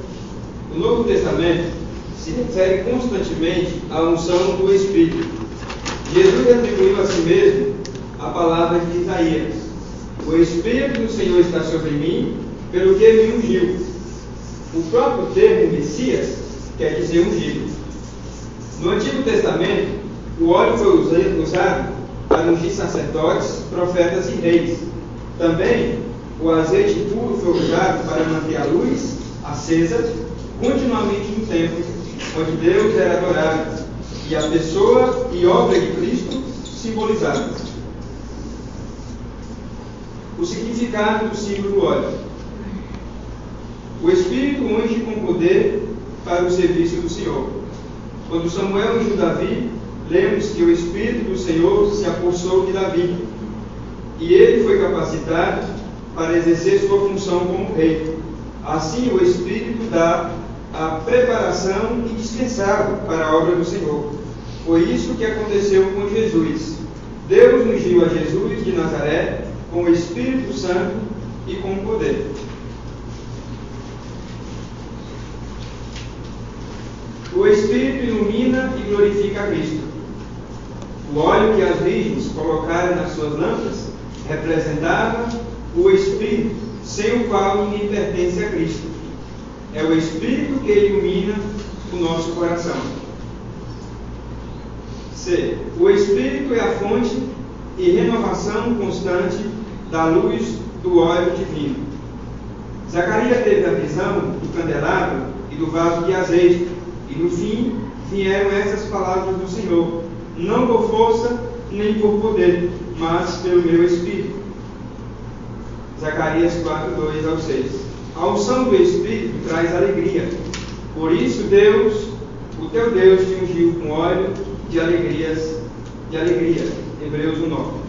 O Novo Testamento se refere constantemente à unção do Espírito. Jesus atribuiu a si mesmo a palavra de Isaías: o Espírito do Senhor está sobre mim, pelo que me ungiu. O próprio termo Messias quer dizer ungido. No Antigo Testamento, o óleo foi usado para ungir sacerdotes, profetas e reis. Também, o azeite puro foi usado para manter a luz acesa continuamente no templo, onde Deus era adorado, e a pessoa e obra de Cristo simbolizadas. O significado do símbolo do óleo. O Espírito unge com poder para o serviço do Senhor. Quando Samuel ungiu Davi, lemos que o Espírito do Senhor se apossou de Davi, e ele foi capacitado para exercer sua função como rei. Assim, o Espírito dá a preparação indispensável para a obra do Senhor. Foi isso que aconteceu com Jesus. Deus ungiu a Jesus de Nazaré com o Espírito Santo e com poder. O Espírito ilumina e glorifica a Cristo. O óleo que as virgens colocaram nas suas lâmpadas representava o Espírito, sem o qual ninguém pertence a Cristo. É o Espírito que ilumina o nosso coração. C. O Espírito é a fonte e renovação constante da luz do óleo divino. Zacarias teve a visão do candelabro e do vaso de azeite, e no fim vieram essas palavras do Senhor: não por força nem por poder, mas pelo meu Espírito. Zacarias 4:2-6. A unção do Espírito traz alegria. Por isso Deus, o teu Deus, te ungiu com óleo de alegria. Hebreus 1:9.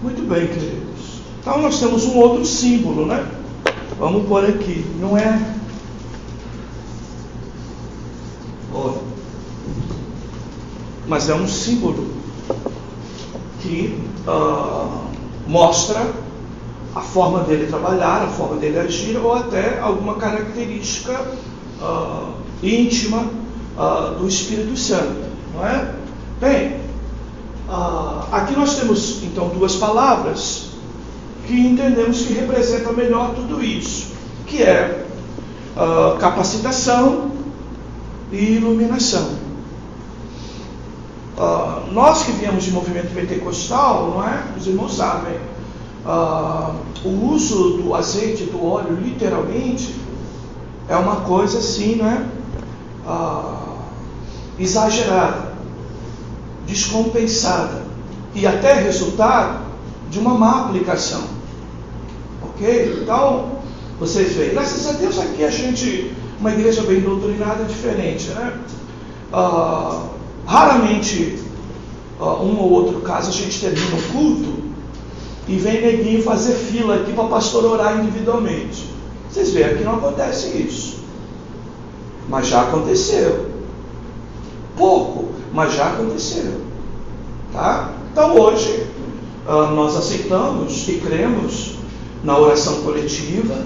Muito bem, queridos. Então nós temos um outro símbolo, né? Vamos pôr aqui. Não é... Olha. Mas é um símbolo que mostra a forma dele trabalhar, a forma dele agir, ou até alguma característica íntima do Espírito Santo, não é? Bem, aqui nós temos então duas palavras que entendemos que representam melhor tudo isso, que é capacitação e iluminação. Nós que viemos de movimento pentecostal, não é? Os irmãos sabem, o uso do azeite e do óleo, literalmente, é uma coisa assim, né? Exagerada, descompensada, e até resultado de uma má aplicação. Ok? Então, vocês veem, graças a Deus aqui a gente, uma igreja bem doutrinada, é diferente, né? Raramente, um ou outro caso, a gente termina um culto e vem neguinho fazer fila aqui para o pastor orar individualmente. Vocês veem, aqui não acontece isso. Mas já aconteceu. Pouco, mas já aconteceu. Tá? Então hoje, nós aceitamos e cremos na oração coletiva,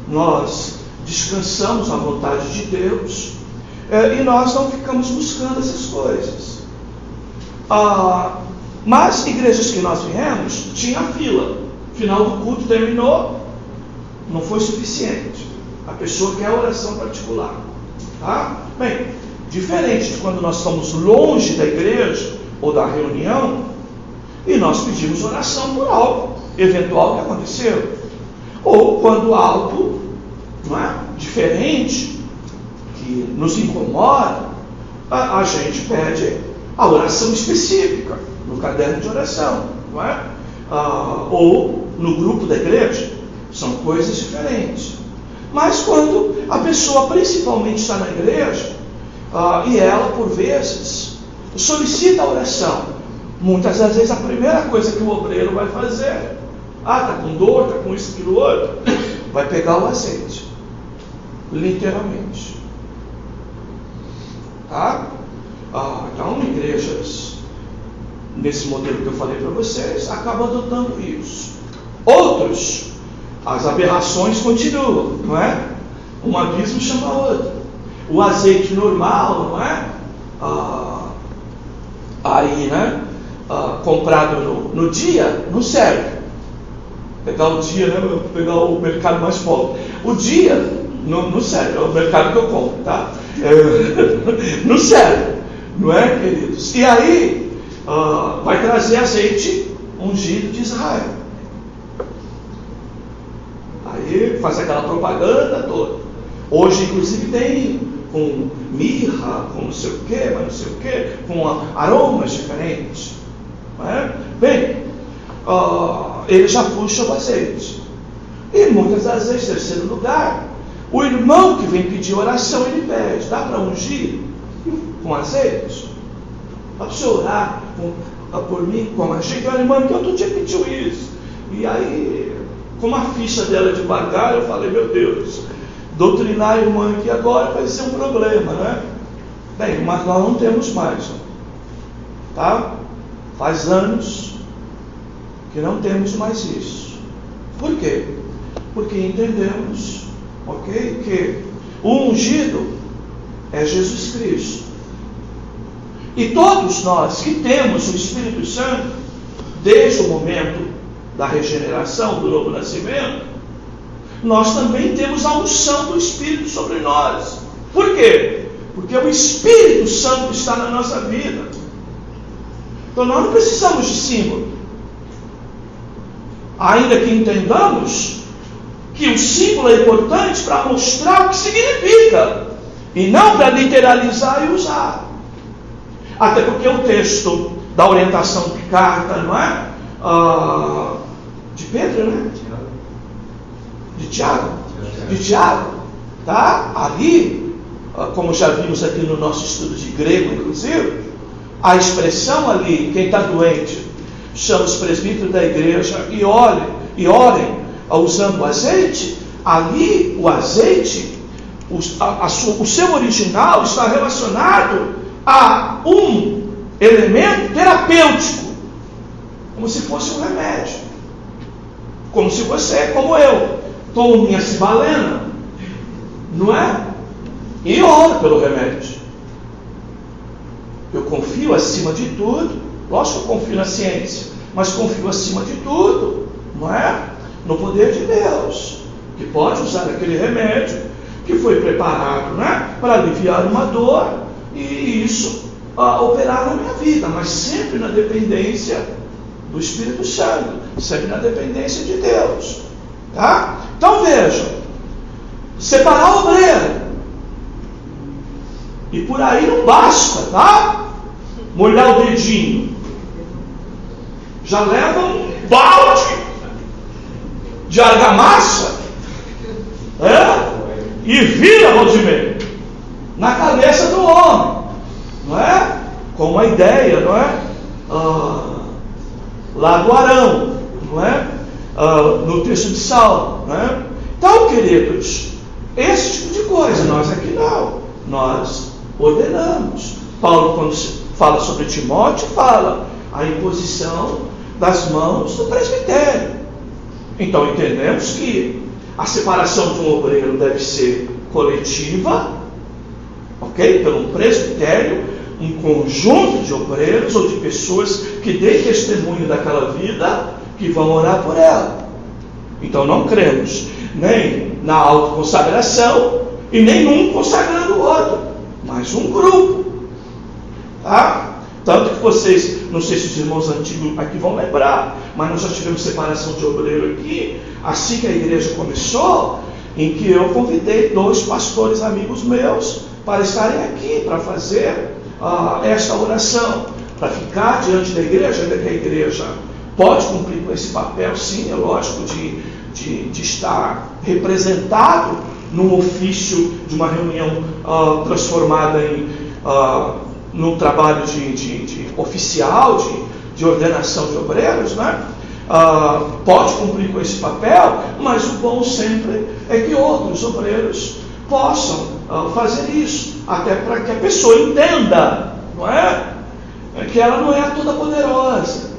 nós descansamos na vontade de Deus, e nós não ficamos buscando essas coisas. Mas igrejas que nós viemos, tinha fila. Final do culto terminou, não foi suficiente. A pessoa quer oração particular. Tá? Bem, Diferente de quando nós estamos longe da igreja ou da reunião e nós pedimos oração por algo eventual que aconteceu. Ou quando algo, não é, diferente, que nos incomoda, a gente pede a oração específica no caderno de oração, não é? Ou no grupo da igreja. São coisas diferentes. Mas quando a pessoa principalmente está na igreja, e ela por vezes solicita a oração, muitas das vezes a primeira coisa que o obreiro vai fazer, está com dor, está com isso, aquilo, outro, vai pegar o azeite, literalmente. Tá? Então, igrejas nesse modelo que eu falei para vocês acabam adotando isso. Outros, as aberrações continuam, não é? Um abismo chama outro. O azeite normal, não é? Aí, né? Comprado no dia, não serve. Pegar o dia, né? Pegar o mercado mais pobre. O dia não serve, é o mercado que eu compro, tá? Não serve, não é, queridos? E aí, vai trazer azeite ungido de Israel. Aí faz aquela propaganda toda. Hoje, inclusive, tem com mirra, com não sei o que, mas não sei o que, com aromas diferentes. Não é? Bem, ele já puxa o azeite. E muitas das vezes, em terceiro lugar, o irmão que vem pedir oração, ele pede: dá para ungir com azeite? Dá para você orar por mim com azeite? A irmã que outro dia pediu isso. E aí, como a ficha dela é devagar, eu falei: meu Deus, doutrinar a irmã aqui agora vai ser um problema, né? Bem, mas nós não temos mais, tá? Faz anos que não temos mais isso. Por quê? Porque entendemos, ok, que o ungido é Jesus Cristo. E todos nós que temos o Espírito Santo, desde o momento da regeneração, do novo nascimento, nós também temos a unção do Espírito sobre nós. Por quê? Porque o Espírito Santo está na nossa vida. Então nós não precisamos de símbolo. Ainda que entendamos que o símbolo é importante para mostrar o que significa, e não para literalizar e usar. Até porque o texto da orientação de carta, não é? De Pedro, né? De Tiago, tá? Ali, como já vimos aqui no nosso estudo de grego, inclusive, a expressão ali, quem está doente, chama os presbíteros da igreja e orem usando o azeite. Ali, o azeite, o seu original está relacionado a um elemento terapêutico, como se fosse um remédio. Como se você, como eu, tomo minha cibalena, não é? E oro pelo remédio. Eu confio acima de tudo, lógico que eu confio na ciência, mas confio acima de tudo, não é? No poder de Deus, que pode usar aquele remédio que foi preparado, né, para aliviar uma dor e isso operar na minha vida, mas sempre na dependência do Espírito Santo, sempre na dependência de Deus, tá? Então vejam, separar o obreiro, e por aí não basta, tá? Molhar o dedinho, já leva um balde de argamassa, e vira, Rosimê, na cabeça do homem, não é? Com uma ideia, não é? Lá do Arão, não é? No texto de Saulo, não é? Então, queridos, esse tipo de coisa, nós aqui não, nós ordenamos. Paulo, quando fala sobre Timóteo, fala a imposição das mãos do presbitério. Então entendemos que a separação de um obreiro deve ser coletiva, ok? Pelo presbitério, um conjunto de obreiros ou de pessoas que deem testemunho daquela vida, que vão orar por ela. Então não cremos nem na autoconsagração e nem um consagrando o outro. mas um grupo. Tá? Tanto que vocês, não sei se os irmãos antigos aqui vão lembrar, mas nós já tivemos separação de obreiro aqui, assim que a igreja começou, em que eu convidei 2 pastores amigos meus para estarem aqui, para fazer esta oração, para ficar diante da igreja, ainda que a igreja pode cumprir com esse papel, sim, é lógico, de estar representado num ofício de uma reunião transformada num trabalho de oficial, de ordenação de obreiros, né? Pode cumprir com esse papel, mas o bom sempre é que outros obreiros possam fazer isso, até para que a pessoa entenda, não é? Que ela não é toda poderosa,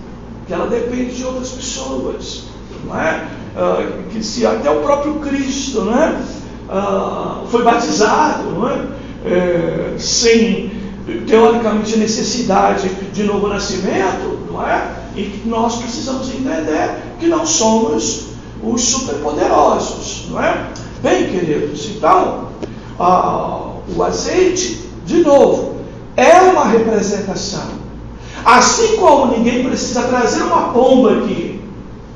que ela depende de outras pessoas, não é? Que se até o próprio Cristo, não é? Foi batizado, não é? Sem teoricamente necessidade de novo nascimento, não é? E que nós precisamos entender que não somos os superpoderosos, não é? Bem, queridos, então o azeite, de novo, é uma representação. Assim como ninguém precisa trazer uma pomba aqui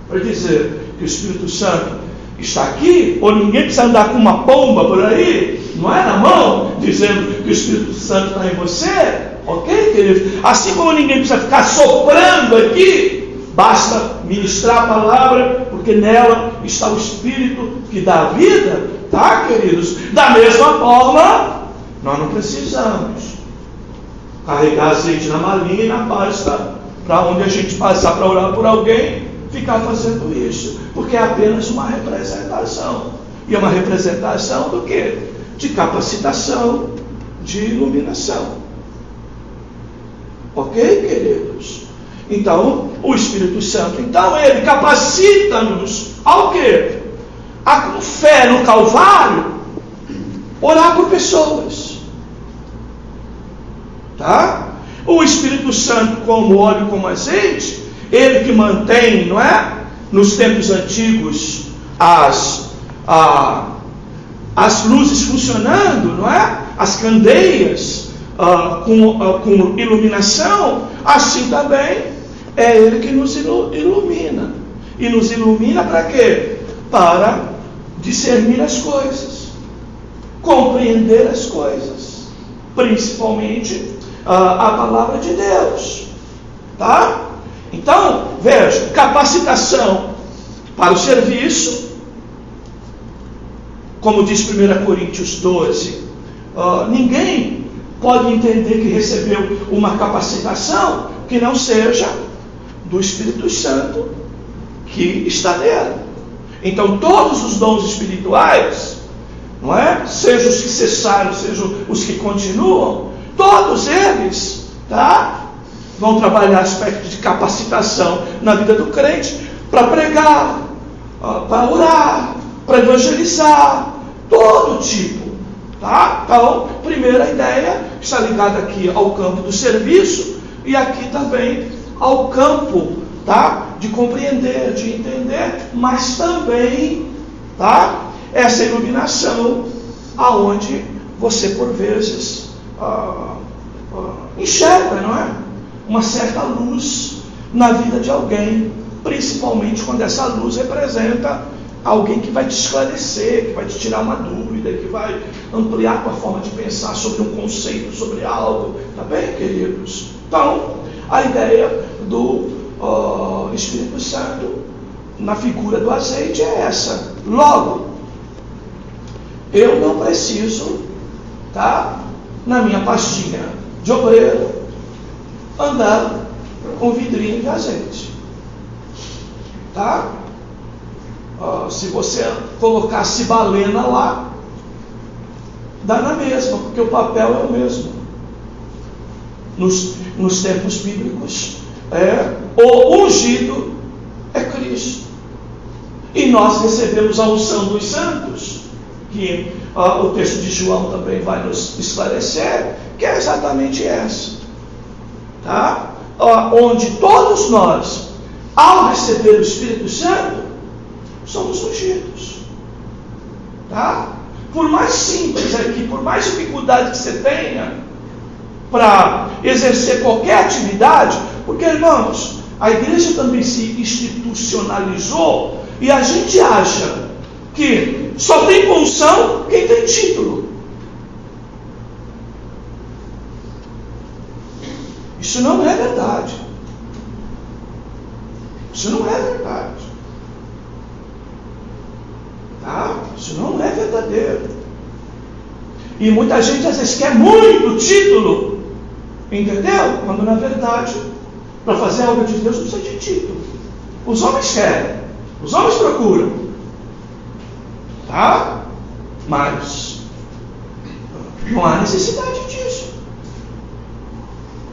para dizer que o Espírito Santo está aqui, ou ninguém precisa andar com uma pomba por aí, não é, na mão, dizendo que o Espírito Santo está em você, ok, queridos? Assim como ninguém precisa ficar soprando aqui, basta ministrar a palavra, porque nela está o Espírito que dá vida, tá, queridos? Da mesma forma, nós não precisamos carregar azeite na malinha e na pasta, para onde a gente passar para orar por alguém, ficar fazendo isso, porque é apenas uma representação. E é uma representação do quê? De capacitação, de iluminação. Ok, queridos? Então, o Espírito Santo, então, ele capacita-nos ao quê? A, com fé no Calvário, orar por pessoas. Tá? O Espírito Santo, como óleo, como azeite, ele que mantém, não é? Nos tempos antigos, as luzes funcionando, não é? As candeias com iluminação, assim também é ele que nos ilumina. E nos ilumina para quê? Para discernir as coisas, compreender as coisas, principalmente a palavra de Deus. Tá? Então, veja, capacitação para o serviço, como diz 1 Coríntios 12, ninguém pode entender que recebeu uma capacitação que não seja do Espírito Santo que está nele. Então, todos os dons espirituais, não é? Sejam os que cessaram, sejam os que continuam, todos eles, tá? Vão trabalhar aspectos de capacitação na vida do crente para pregar, para orar, para evangelizar, todo tipo. Tá? Então, primeira ideia está ligada aqui ao campo do serviço e aqui também ao campo, tá? De compreender, de entender, mas também, tá? Essa iluminação aonde você por vezes enxerga, não é? Uma certa luz na vida de alguém, principalmente quando essa luz representa alguém que vai te esclarecer, que vai te tirar uma dúvida, que vai ampliar a tua forma de pensar sobre um conceito, sobre algo. Tá bem, queridos? Então, a ideia do Espírito Santo na figura do azeite é essa. Logo, eu não preciso, tá, na minha pastinha de obreiro, andar com vidrinho de azeite. Tá? Se você colocar cibalena lá, dá na mesma, porque o papel é o mesmo. Nos tempos bíblicos, o ungido é Cristo. E nós recebemos a unção dos santos, que o texto de João também vai nos esclarecer, que é exatamente essa. Tá? Onde todos nós, ao receber o Espírito Santo, somos ungidos. Tá? por mais simples aqui, por mais dificuldade que você tenha para exercer qualquer atividade, porque, irmãos, a igreja também se institucionalizou e a gente acha que só tem função quem tem título. Isso não é verdade. Isso não é verdade. Tá? Isso não é verdadeiro. E muita gente às vezes quer muito título, entendeu? Quando na verdade, para fazer a obra de Deus não precisa de título. Os homens querem, os homens procuram, tá? Mas não há necessidade disso.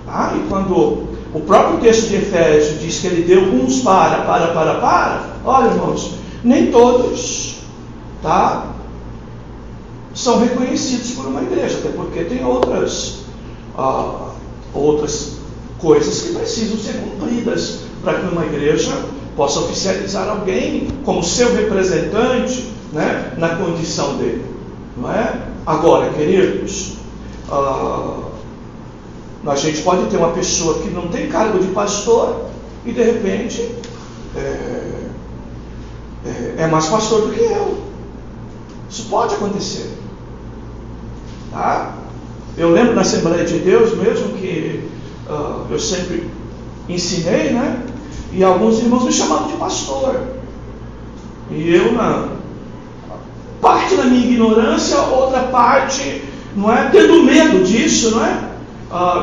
Tá? E quando o próprio texto de Efésios diz que ele deu uns para, olha, irmãos, nem todos, tá, são reconhecidos por uma igreja, até porque tem outras coisas que precisam ser cumpridas para que uma igreja possa oficializar alguém como seu representante, né, na condição dele, não é? Agora, queridos, a gente pode ter uma pessoa que não tem cargo de pastor e de repente é mais pastor do que eu. Isso pode acontecer, tá? Eu lembro na Assembleia de Deus mesmo que eu sempre ensinei, né? E alguns irmãos me chamavam de pastor. E eu, parte da minha ignorância, outra parte, não é, tendo medo disso, não é?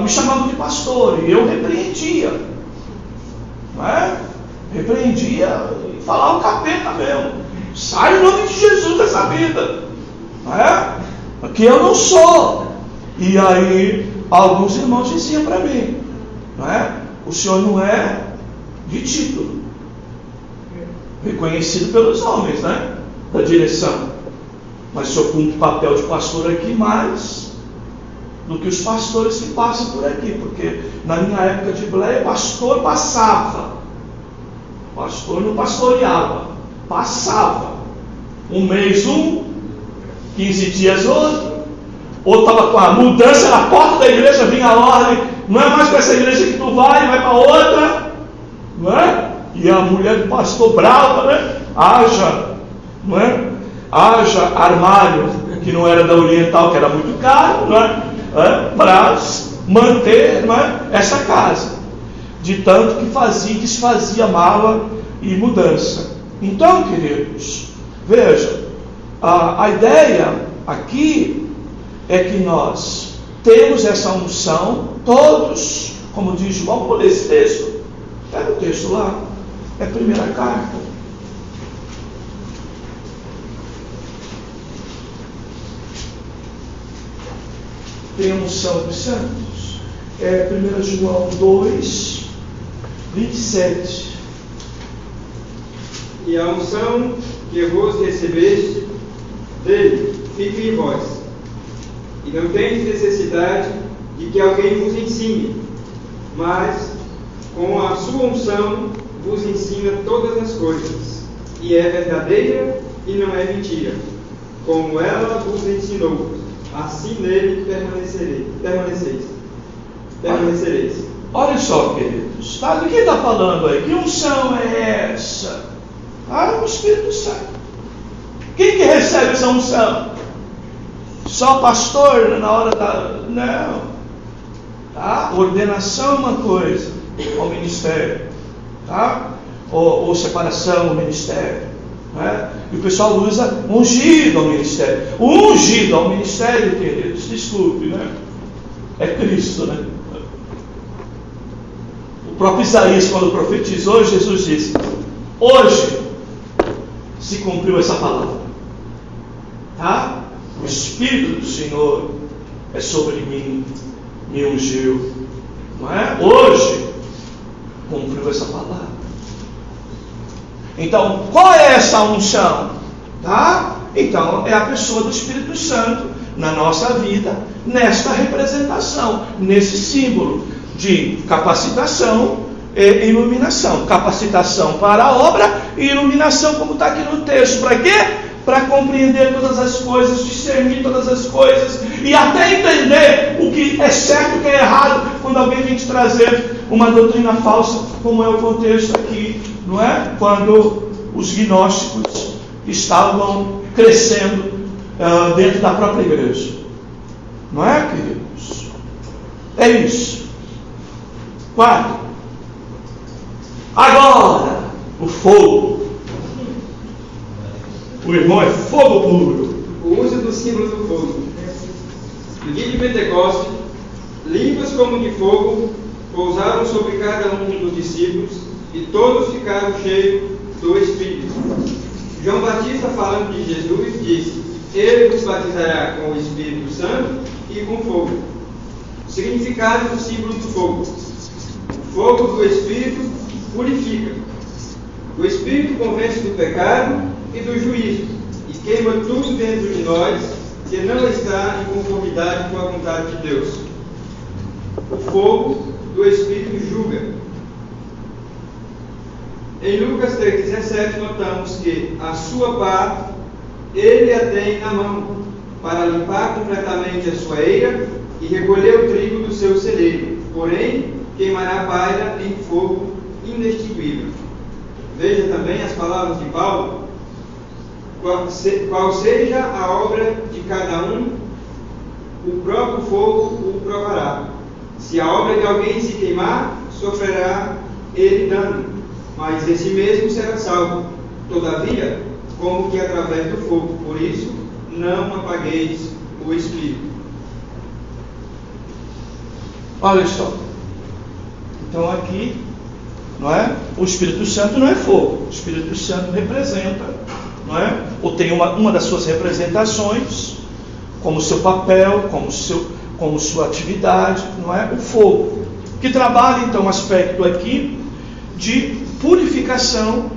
Me chamavam de pastor. E eu repreendia, não é? Repreendia e falava o capeta mesmo. Sai em nome de Jesus dessa vida, não é? Porque eu não sou. E aí alguns irmãos diziam para mim, não é? O senhor não é de título, reconhecido pelos homens, né, da direção, mas o senhor cumpre o papel de pastor aqui mais do que os pastores que passam por aqui, porque na minha época de Bleia, pastor passava, pastor não pastoreava, passava, um mês 15 dias outro, ou estava com a mudança na porta da igreja, vinha a ordem, não é mais para essa igreja que tu vai para outra, não é? E a mulher do pastor brava, né? Não é? Haja armário, que não era da Oriental, que era muito caro, não é? Para manter, não é, essa casa, de tanto que fazia e desfazia mala e mudança. Então, queridos, vejam, a ideia aqui é que nós temos essa unção, todos, como diz João, vou ler esse texto, pega o texto lá, é a primeira carta. Tem a unção dos santos, é 1 João 2, 27. E a unção que vos recebeste dele fique em vós, e não tendes necessidade de que alguém vos ensine, mas com a sua unção vos ensina todas as coisas, e é verdadeira e não é mentira, como ela vos ensinou, assim nele permanecereis. Olha só, queridos, tá? Do que está falando aí? Que unção é essa? O Espírito Santo. Quem que recebe essa unção? Só pastor na hora da... Não. Tá? Ordenação é uma coisa ao ministério, tá? Ou separação ao ministério, né? E o pessoal usa ungido ao ministério. O ungido ao ministério, queridos, desculpe, né? É Cristo, né? O próprio Isaías, quando profetizou, Jesus disse: hoje se cumpriu essa palavra, tá? O Espírito do Senhor é sobre mim, me ungiu, não é? Hoje cumpriu essa palavra. Então, qual é essa unção? Tá? Então, é a pessoa do Espírito Santo na nossa vida, nesta representação, nesse símbolo de capacitação e iluminação. Capacitação para a obra e iluminação, como está aqui no texto. Para quê? para compreender todas as coisas, discernir todas as coisas e até entender o que é certo e o que é errado quando alguém vem te trazer uma doutrina falsa, como é o contexto aqui, não é? Quando os gnósticos estavam crescendo dentro da própria igreja. Não é, queridos? É isso. 4. Agora, o fogo. O irmão é fogo puro. O uso do símbolo do fogo. No dia de Pentecostes, línguas como de fogo pousaram sobre cada um dos discípulos e todos ficaram cheios do Espírito. João Batista, falando de Jesus, disse: Ele vos batizará com o Espírito Santo e com fogo. Significado do símbolo do fogo. O fogo do Espírito purifica. O Espírito convence do pecado e do juízo, e queima tudo dentro de nós que não está em conformidade com a vontade de Deus. O fogo do Espírito julga. Em Lucas 3,17 notamos que a sua pá ele a tem na mão, para limpar completamente a sua eira e recolher o trigo do seu celeiro, porém queimará a palha em fogo inextinguível. Veja também as palavras de Paulo: qual seja a obra de cada um, o próprio fogo o provará. Se a obra de alguém se queimar, sofrerá ele dano, mas esse mesmo será salvo, todavia, como que através do fogo. Por isso, não apagueis o Espírito. Olha só. Então aqui, não é? O Espírito Santo não é fogo. O Espírito Santo representa, não é? Ou tem uma das suas representações, como seu papel, como sua atividade, não é? O fogo, que trabalha então um aspecto aqui de purificação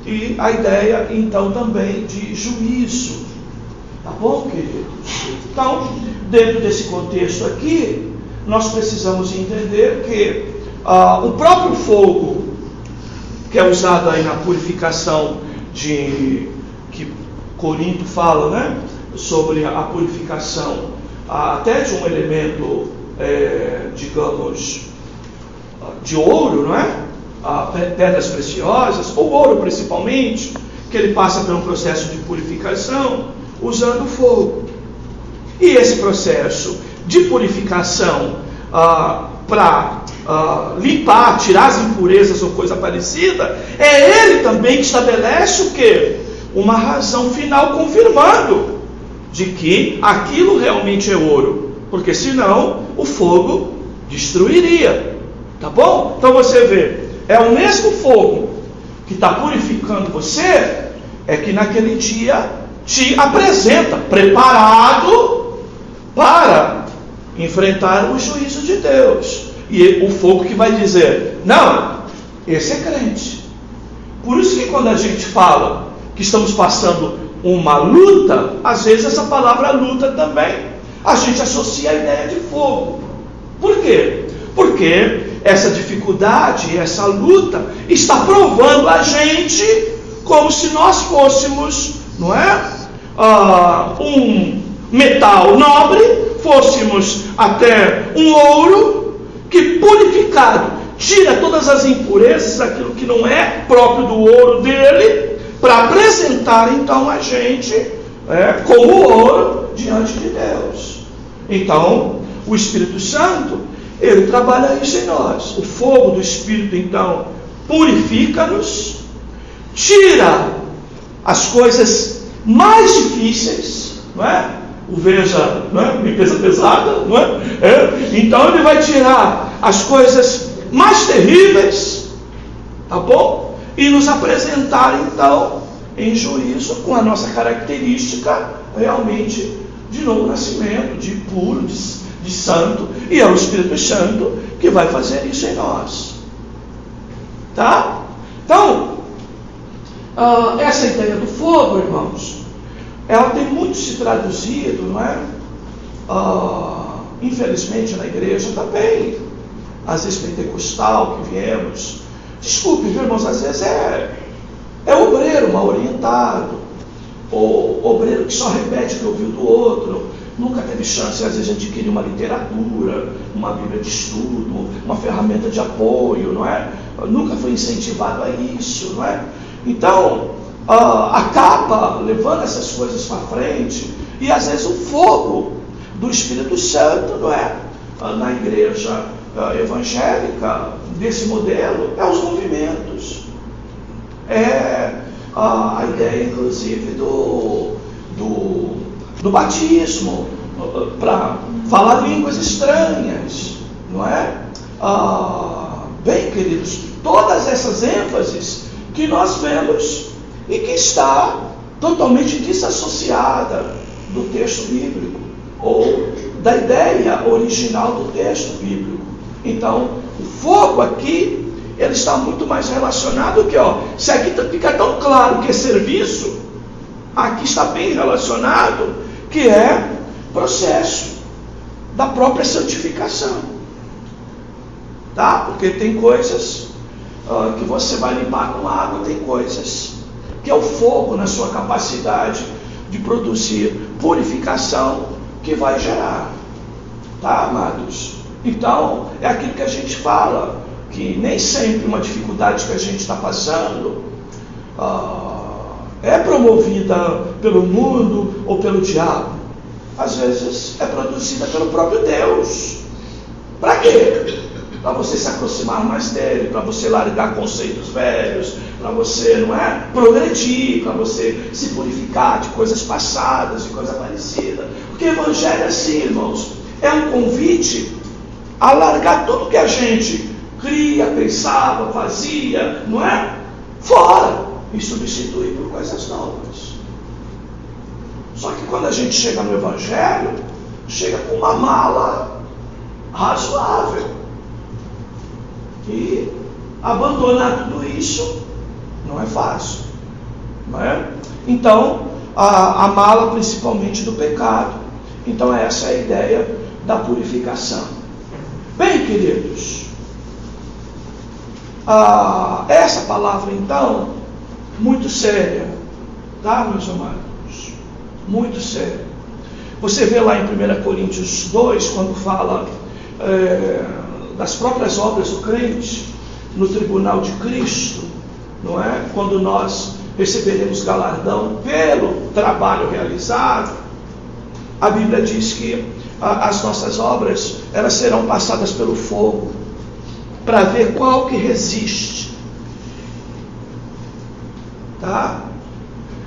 e a ideia então também de juízo. Tá bom, queridos? Então, dentro desse contexto aqui, nós precisamos entender que o próprio fogo, que é usado aí na purificação que Corinto fala, né? Sobre a purificação até de um elemento, digamos, de ouro, não é? Pedras preciosas, ou ouro principalmente, que ele passa por um processo de purificação usando fogo. E esse processo de purificação para limpar, tirar as impurezas ou coisa parecida, é ele também que estabelece o quê? Uma razão final confirmando de que aquilo realmente é ouro, porque senão o fogo destruiria. Tá bom? Então você vê, é o mesmo fogo que está purificando você, é que naquele dia te apresenta preparado para enfrentar o juízo de Deus. E o fogo que vai dizer: não, esse é crente. Por isso que quando a gente fala que estamos passando uma luta, às vezes essa palavra luta também a gente associa a ideia de fogo. Por quê? Porque essa dificuldade, essa luta está provando a gente como se nós fôssemos, não é? Um metal nobre, fôssemos até um ouro que purificado tira todas as impurezas, aquilo que não é próprio do ouro dele, para apresentar então a gente como ouro diante de Deus. Então, o Espírito Santo, ele trabalha isso em nós. O fogo do Espírito, então, purifica-nos, tira as coisas mais difíceis, não é? O veja, não é? Limpeza pesada, não é? Então ele vai tirar as coisas mais terríveis, tá bom? E nos apresentar então em juízo com a nossa característica realmente de novo nascimento, de puro, de santo, e é o Espírito Santo que vai fazer isso em nós. Tá? Então, essa ideia do fogo, irmãos, ela tem muito se traduzido, não é? Infelizmente na igreja também, às vezes pentecostal que viemos, desculpe, viu, irmãos, às vezes é obreiro mal orientado, ou obreiro que só repete o que ouviu do outro, nunca teve chance, às vezes, de adquirir uma literatura, uma bíblia de estudo, uma ferramenta de apoio, não é? Nunca foi incentivado a isso, não é? Então, acaba levando essas coisas para frente, e às vezes o fogo do Espírito Santo, não é? Na igreja evangélica, desse modelo, é os movimentos. É a ideia, inclusive, do batismo, para falar línguas estranhas, não é? Bem, queridos, todas essas ênfases que nós vemos e que está totalmente desassociada do texto bíblico, ou da ideia original do texto bíblico. Então, o fogo aqui, ele está muito mais relacionado que, se aqui fica tão claro que é serviço, aqui está bem relacionado que é processo da própria santificação, tá? Porque tem coisas que você vai limpar com água, tem coisas que é o fogo na sua capacidade de produzir purificação que vai gerar, tá, amados? Então, é aquilo que a gente fala, que nem sempre uma dificuldade que a gente está passando é promovida pelo mundo ou pelo diabo. Às vezes é produzida pelo próprio Deus. Para quê? Para você se aproximar mais dele, para você largar conceitos velhos, para você, não é, progredir, para você se purificar de coisas passadas, de coisa parecida. Porque o evangelho é assim, irmãos, é um convite a largar tudo que a gente cria, pensava, fazia, não é? Fora, e substituir por coisas novas. Só que quando a gente chega no evangelho, chega com uma mala razoável. E abandonar tudo isso não é fácil, não é? Então, a mala principalmente do pecado. Então, essa é a ideia da purificação. Bem, queridos, essa palavra, então, muito séria, tá, meus amados? Muito séria. Você vê lá em 1 Coríntios 2, quando fala das próprias obras do crente no tribunal de Cristo, não é? Quando nós receberemos galardão pelo trabalho realizado, a Bíblia diz que as nossas obras, elas serão passadas pelo fogo, para ver qual que resiste, tá?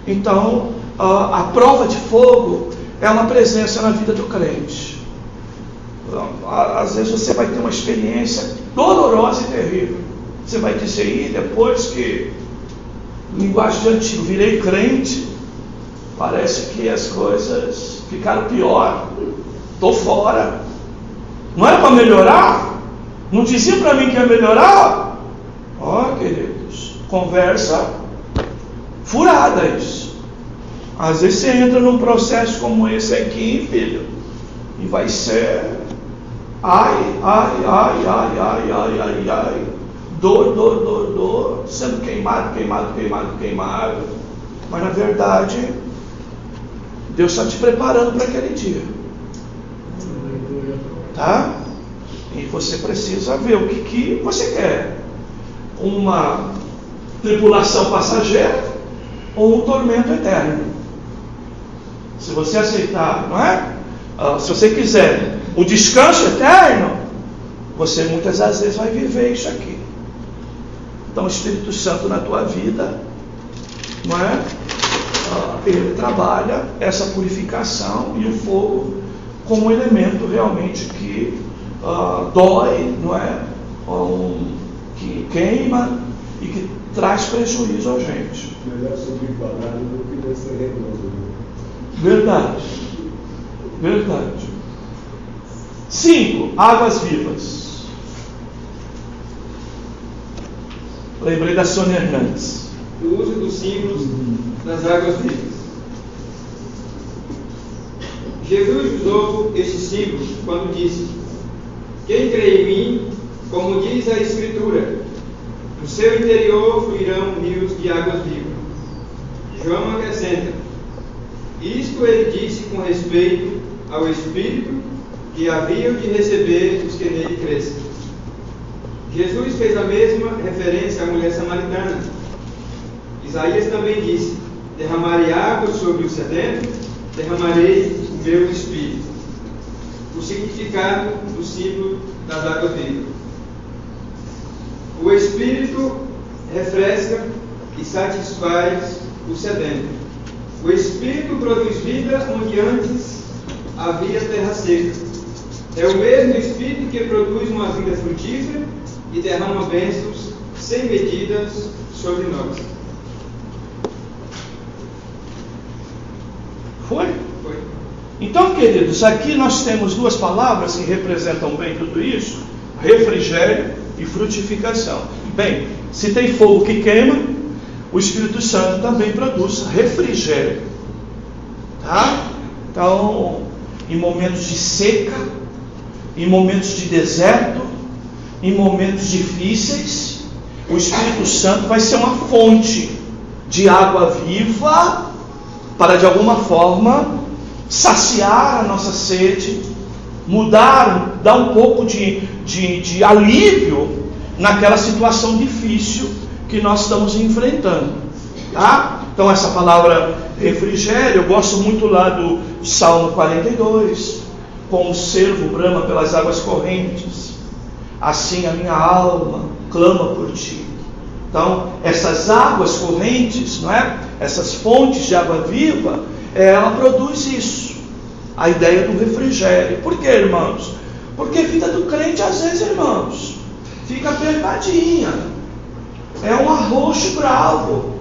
Então, a prova de fogo é uma presença na vida do crente. Às vezes você vai ter uma experiência dolorosa e terrível. Você vai dizer, depois que, linguagem de antigo, virei crente, parece que as coisas ficaram pior. Estou fora. Não era para melhorar? Não dizia para mim que ia melhorar? Queridos, conversa furada isso. Às vezes você entra num processo como esse aqui, filho, e vai ser ai, dor, sendo queimado. Mas na verdade, Deus está te preparando para aquele dia, tá? E você precisa ver o que você quer: uma tribulação passageira ou um tormento eterno. Se você aceitar, não é? Se você quiser o descanso eterno, você muitas das vezes vai viver isso aqui. Então o Espírito Santo na tua vida, não é? Ele trabalha essa purificação e o fogo como um elemento realmente que dói, não é? Que queima e que traz prejuízo a gente. Melhor ser preparado do que ser redondo. Verdade. 5. Águas vivas. Lembrei da Sônia Hernandes. O uso dos símbolos das águas vivas. Jesus usou estes símbolos quando disse: quem crê em mim, como diz a Escritura, do seu interior fluirão rios de águas vivas. João acrescenta: Isto ele disse com respeito ao Espírito que haviam de receber os que nele crescem. Jesus fez a mesma referência à mulher samaritana. Isaías também disse: derramarei água sobre o sedento, derramarei o meu Espírito. O significado do símbolo das águas vivas. O Espírito refresca e satisfaz o sedento. O Espírito produz vida onde antes havia terra seca. É o mesmo Espírito que produz uma vida frutífera e derrama bênçãos sem medidas sobre nós. Foi? Foi. Então, queridos, aqui nós temos duas palavras que representam bem tudo isso: refrigério e frutificação. Bem, se tem fogo que queima, o Espírito Santo também produz refrigério. Tá? Então, em momentos de seca, em momentos de deserto, em momentos difíceis, o Espírito Santo vai ser uma fonte de água viva para, de alguma forma, saciar a nossa sede, mudar, dar um pouco de alívio naquela situação difícil que nós estamos enfrentando. Tá? Então essa palavra refrigério, eu gosto muito lá do Salmo 42, como o cervo brama pelas águas correntes, assim a minha alma clama por ti. Então essas águas correntes, não é? Essas fontes de água viva, ela produz isso, a ideia do refrigério. Por quê, irmãos? Porque a vida do crente, às vezes, irmãos, fica apertadinha, é um arroxo bravo,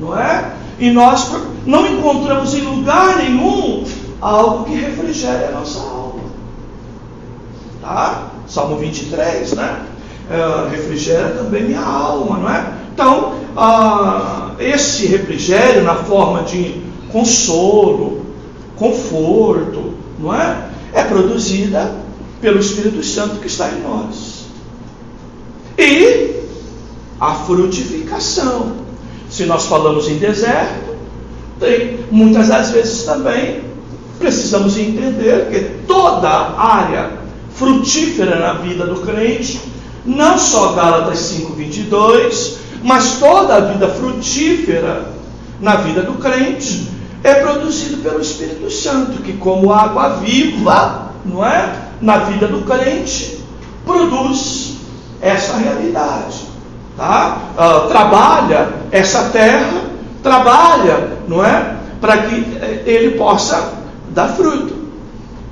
não é? E nós não encontramos em lugar nenhum algo que refrigere a nossa alma. Tá? Salmo 23, né? Refrigera também minha alma, não é? Então, esse refrigério na forma de consolo, conforto, não é? É produzida pelo Espírito Santo que está em nós. E a frutificação. Se nós falamos em deserto, muitas das vezes também precisamos entender que toda área frutífera na vida do crente, não só Gálatas 5:22, mas toda a vida frutífera na vida do crente é produzido pelo Espírito Santo, que como água viva, não é? Na vida do crente, produz essa realidade, tá? Trabalha essa terra, trabalha, não é? Para que ele possa dar fruto,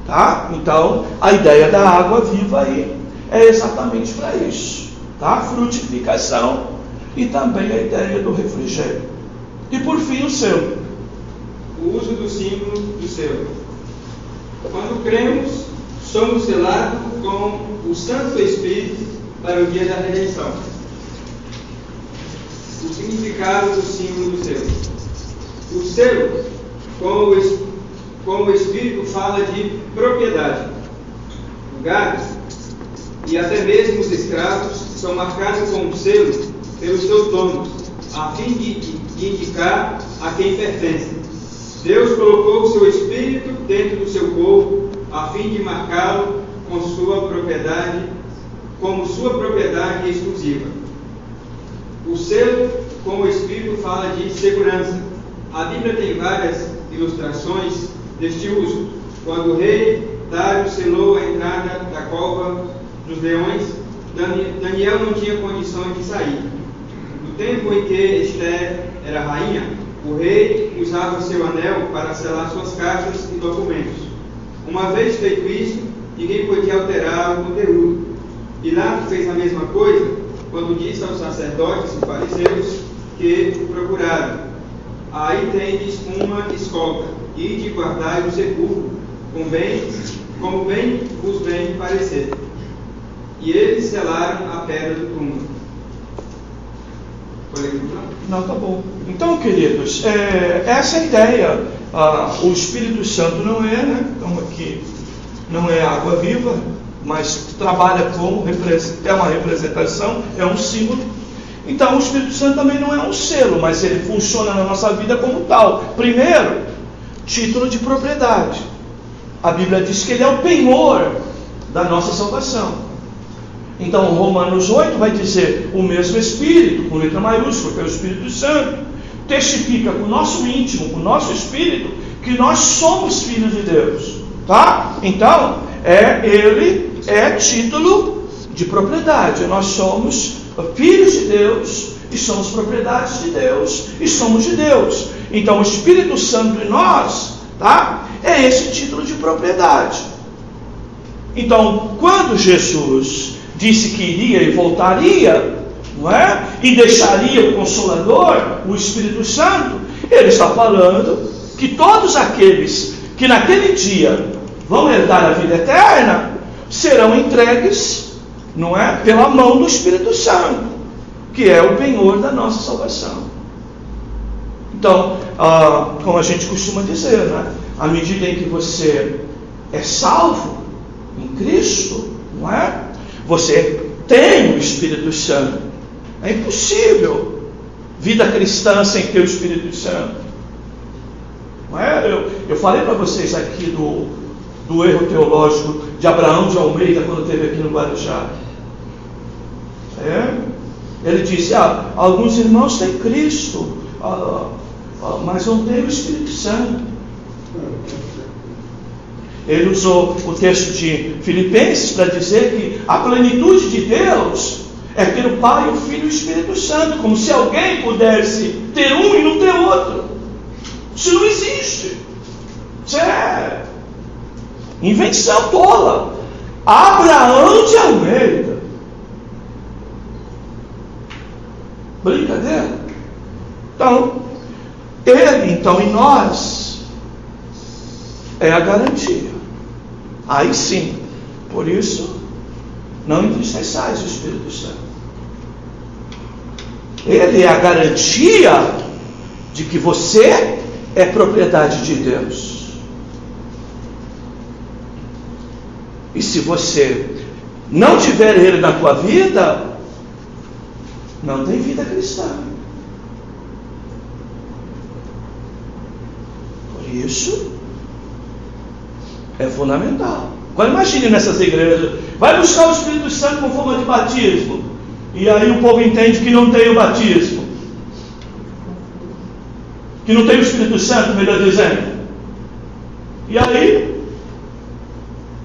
tá? Então, a ideia da água viva aí é exatamente para isso, tá? Frutificação e também a ideia do refrigério. E por fim, o selo. O uso do símbolo do selo. Quando cremos, somos selados com o Santo Espírito para o dia da redenção. O significado do símbolo do selo. O selo, como o Espírito fala de propriedade. O gado e até mesmo os escravos são marcados com um selo pelos seus donos, a fim de indicar a quem pertence. Deus colocou o seu Espírito dentro do seu povo, a fim de marcá-lo com sua propriedade, como sua propriedade exclusiva. O selo, como o Espírito, fala de segurança. A Bíblia tem várias ilustrações deste uso. Quando o rei Dário selou a entrada da cova dos leões, Daniel não tinha condições de sair. No tempo em que Esther era rainha, o rei usava seu anel para selar suas caixas e documentos. Uma vez feito isso, ninguém podia alterar o conteúdo. Pilato fez a mesma coisa quando disse aos sacerdotes e fariseus que o procuraram: aí tendes uma escolta, ide guardai o sepulcro, como bem vos bem parecer. E eles selaram a pedra do túmulo. Não, tá bom. Então, queridos, essa é a ideia. O Espírito Santo não é, né? Então aqui não é água viva, mas trabalha como é uma representação, é um símbolo. Então o Espírito Santo também não é um selo, mas ele funciona na nossa vida como tal. Primeiro, título de propriedade. A Bíblia diz que ele é o penhor da nossa salvação. Então, Romanos 8 vai dizer: o mesmo Espírito, com letra maiúscula, que é o Espírito Santo, testifica com o nosso íntimo, com o nosso espírito, que nós somos filhos de Deus. Tá? Então, ele é título de propriedade. Nós somos filhos de Deus e somos propriedades de Deus e somos de Deus. Então, o Espírito Santo em nós, tá? É esse título de propriedade. Então, quando Jesus disse que iria e voltaria, não é? E deixaria o Consolador, o Espírito Santo, ele está falando que todos aqueles que naquele dia vão herdar a vida eterna serão entregues, não é? Pela mão do Espírito Santo, que é o penhor da nossa salvação. Então, como a gente costuma dizer, né? À medida em que você é salvo em Cristo, não é? Você tem o Espírito Santo. É impossível vida cristã sem ter o Espírito Santo. Não é? Eu falei para vocês aqui do erro teológico de Abraão de Almeida quando esteve aqui no Guarujá. Ele disse: alguns irmãos têm Cristo, mas não têm o Espírito Santo. Ele usou o texto de Filipenses para dizer que a plenitude de Deus é ter o Pai, o Filho e o Espírito Santo, como se alguém pudesse ter um e não ter outro. Isso não existe. Isso é invenção tola. Abraão de Almeida. Brincadeira? Então, ele, em nós, é a garantia. Aí sim, por isso, não entristeçais o Espírito Santo. Ele é a garantia de que você é propriedade de Deus. E se você não tiver ele na tua vida, não tem vida cristã. Por isso, é fundamental. Agora imagine nessas igrejas, vai buscar o Espírito Santo com forma de batismo, e aí o povo entende que não tem o batismo, que não tem o Espírito Santo, melhor dizendo. E aí,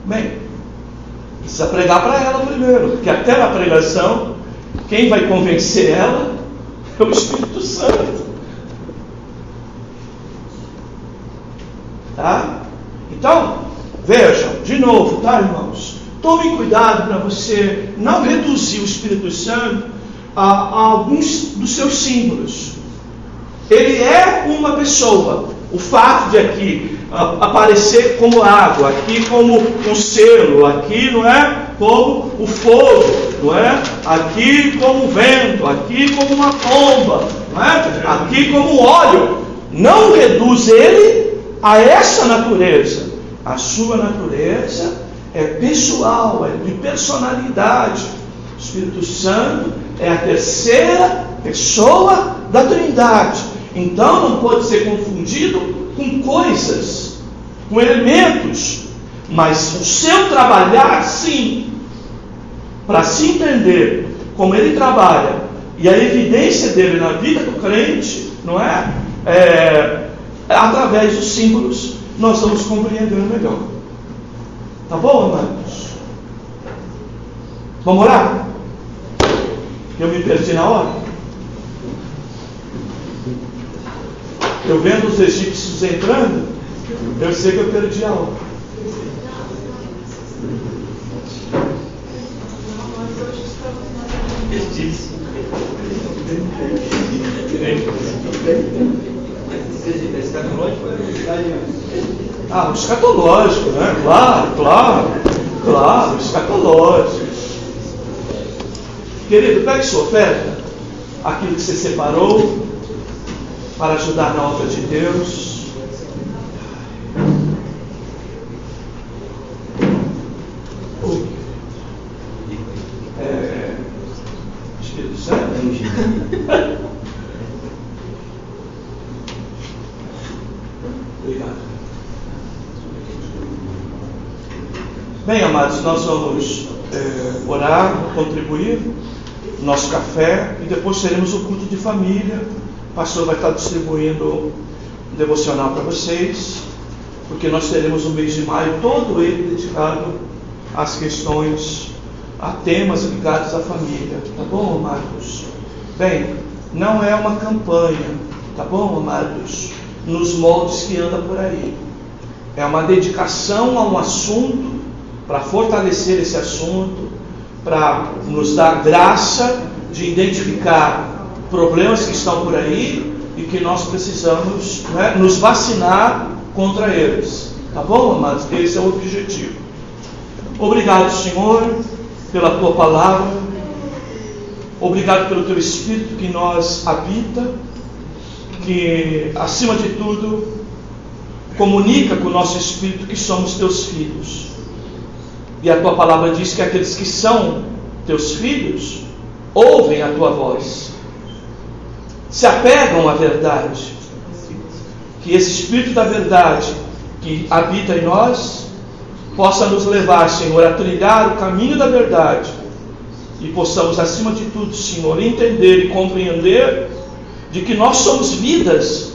bem, precisa pregar para ela primeiro, porque até na pregação, quem vai convencer ela é o Espírito Santo. Tá? Então, vejam, de novo, tá, irmãos? Tomem cuidado para você não reduzir o Espírito Santo a alguns dos seus símbolos. Ele é uma pessoa. O fato de aqui aparecer como água, aqui como um selo, aqui, não é? Como o fogo, não é? Aqui como o vento, aqui como uma pomba, não é? Aqui como o óleo. Não reduz ele a essa natureza. A sua natureza é pessoal, é de personalidade. O Espírito Santo é a terceira pessoa da Trindade. Então não pode ser confundido com coisas, com elementos. Mas o seu trabalhar, sim, para se entender como ele trabalha e a evidência dele na vida do crente, não é? Através dos símbolos, nós vamos compreendendo melhor. Tá bom, amados? Vamos orar? Eu me perdi na hora. Eu vendo os egípcios entrando, eu sei que eu perdi a hora. O escatológico, né? Claro, escatológico. Querido, pegue sua oferta, aquilo que você separou para ajudar na obra de Deus. Espírito Santo. Obrigado. Bem, amados, nós vamos orar, contribuir, nosso café, e depois teremos o culto de família. O pastor vai estar distribuindo um devocional para vocês, porque nós teremos o mês de maio todo ele dedicado às questões, a temas ligados à família, tá bom, amados? Bem, não é uma campanha, tá bom, amados, nos moldes que anda por aí. É uma dedicação a um assunto, para fortalecer esse assunto, para nos dar graça de identificar problemas que estão por aí e que nós precisamos, né, nos vacinar contra eles. Tá bom, amados? Esse é o objetivo. Obrigado, Senhor, pela Tua palavra. Obrigado pelo Teu Espírito que nós habita, que, acima de tudo, comunica com o nosso Espírito que somos Teus filhos. E a Tua palavra diz que aqueles que são Teus filhos ouvem a Tua voz, se apegam à verdade. Que esse Espírito da verdade que habita em nós possa nos levar, Senhor, a trilhar o caminho da verdade, e possamos, acima de tudo, Senhor, entender e compreender de que nós somos vidas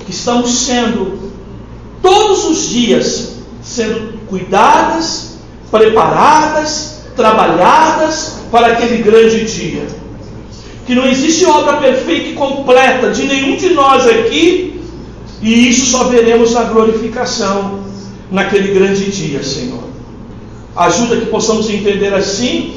que estamos sendo, todos os dias, sendo cuidadas, preparadas, trabalhadas para aquele grande dia. Que não existe obra perfeita e completa de nenhum de nós aqui, e isso só veremos na glorificação, naquele grande dia, Senhor. Ajuda que possamos entender assim,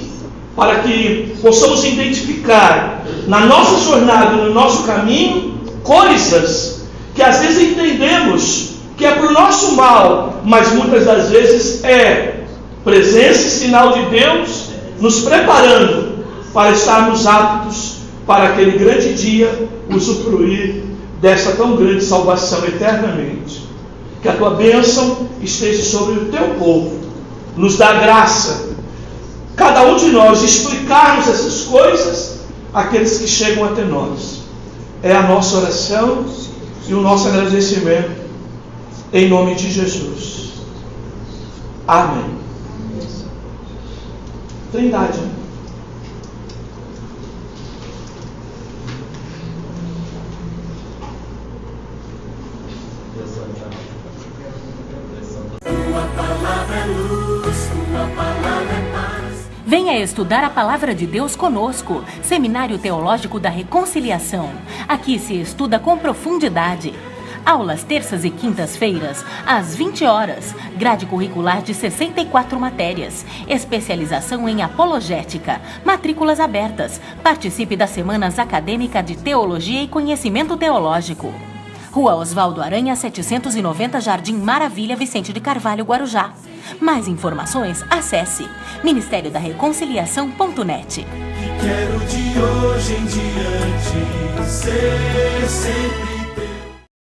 para que possamos identificar na nossa jornada, no nosso caminho, coisas que às vezes entendemos que é para o nosso mal, mas muitas das vezes é presença e sinal de Deus nos preparando para estarmos aptos para aquele grande dia usufruir dessa tão grande salvação eternamente. Que a Tua bênção esteja sobre o Teu povo, nos dá graça, cada um de nós, explicarmos essas coisas àqueles que chegam até nós. É a nossa oração e o nosso agradecimento, em nome de Jesus. Amém. Trindade. Venha estudar a Palavra de Deus conosco, Seminário Teológico da Reconciliação. Aqui se estuda com profundidade. Aulas terças e quintas-feiras, às 20 horas. Grade curricular de 64 matérias. Especialização em apologética. Matrículas abertas. Participe das Semanas Acadêmicas de Teologia e Conhecimento Teológico. Rua Oswaldo Aranha, 790, Jardim Maravilha, Vicente de Carvalho, Guarujá. Mais informações, acesse ministériodareconciliação.net. Quero de hoje em diante ser sempre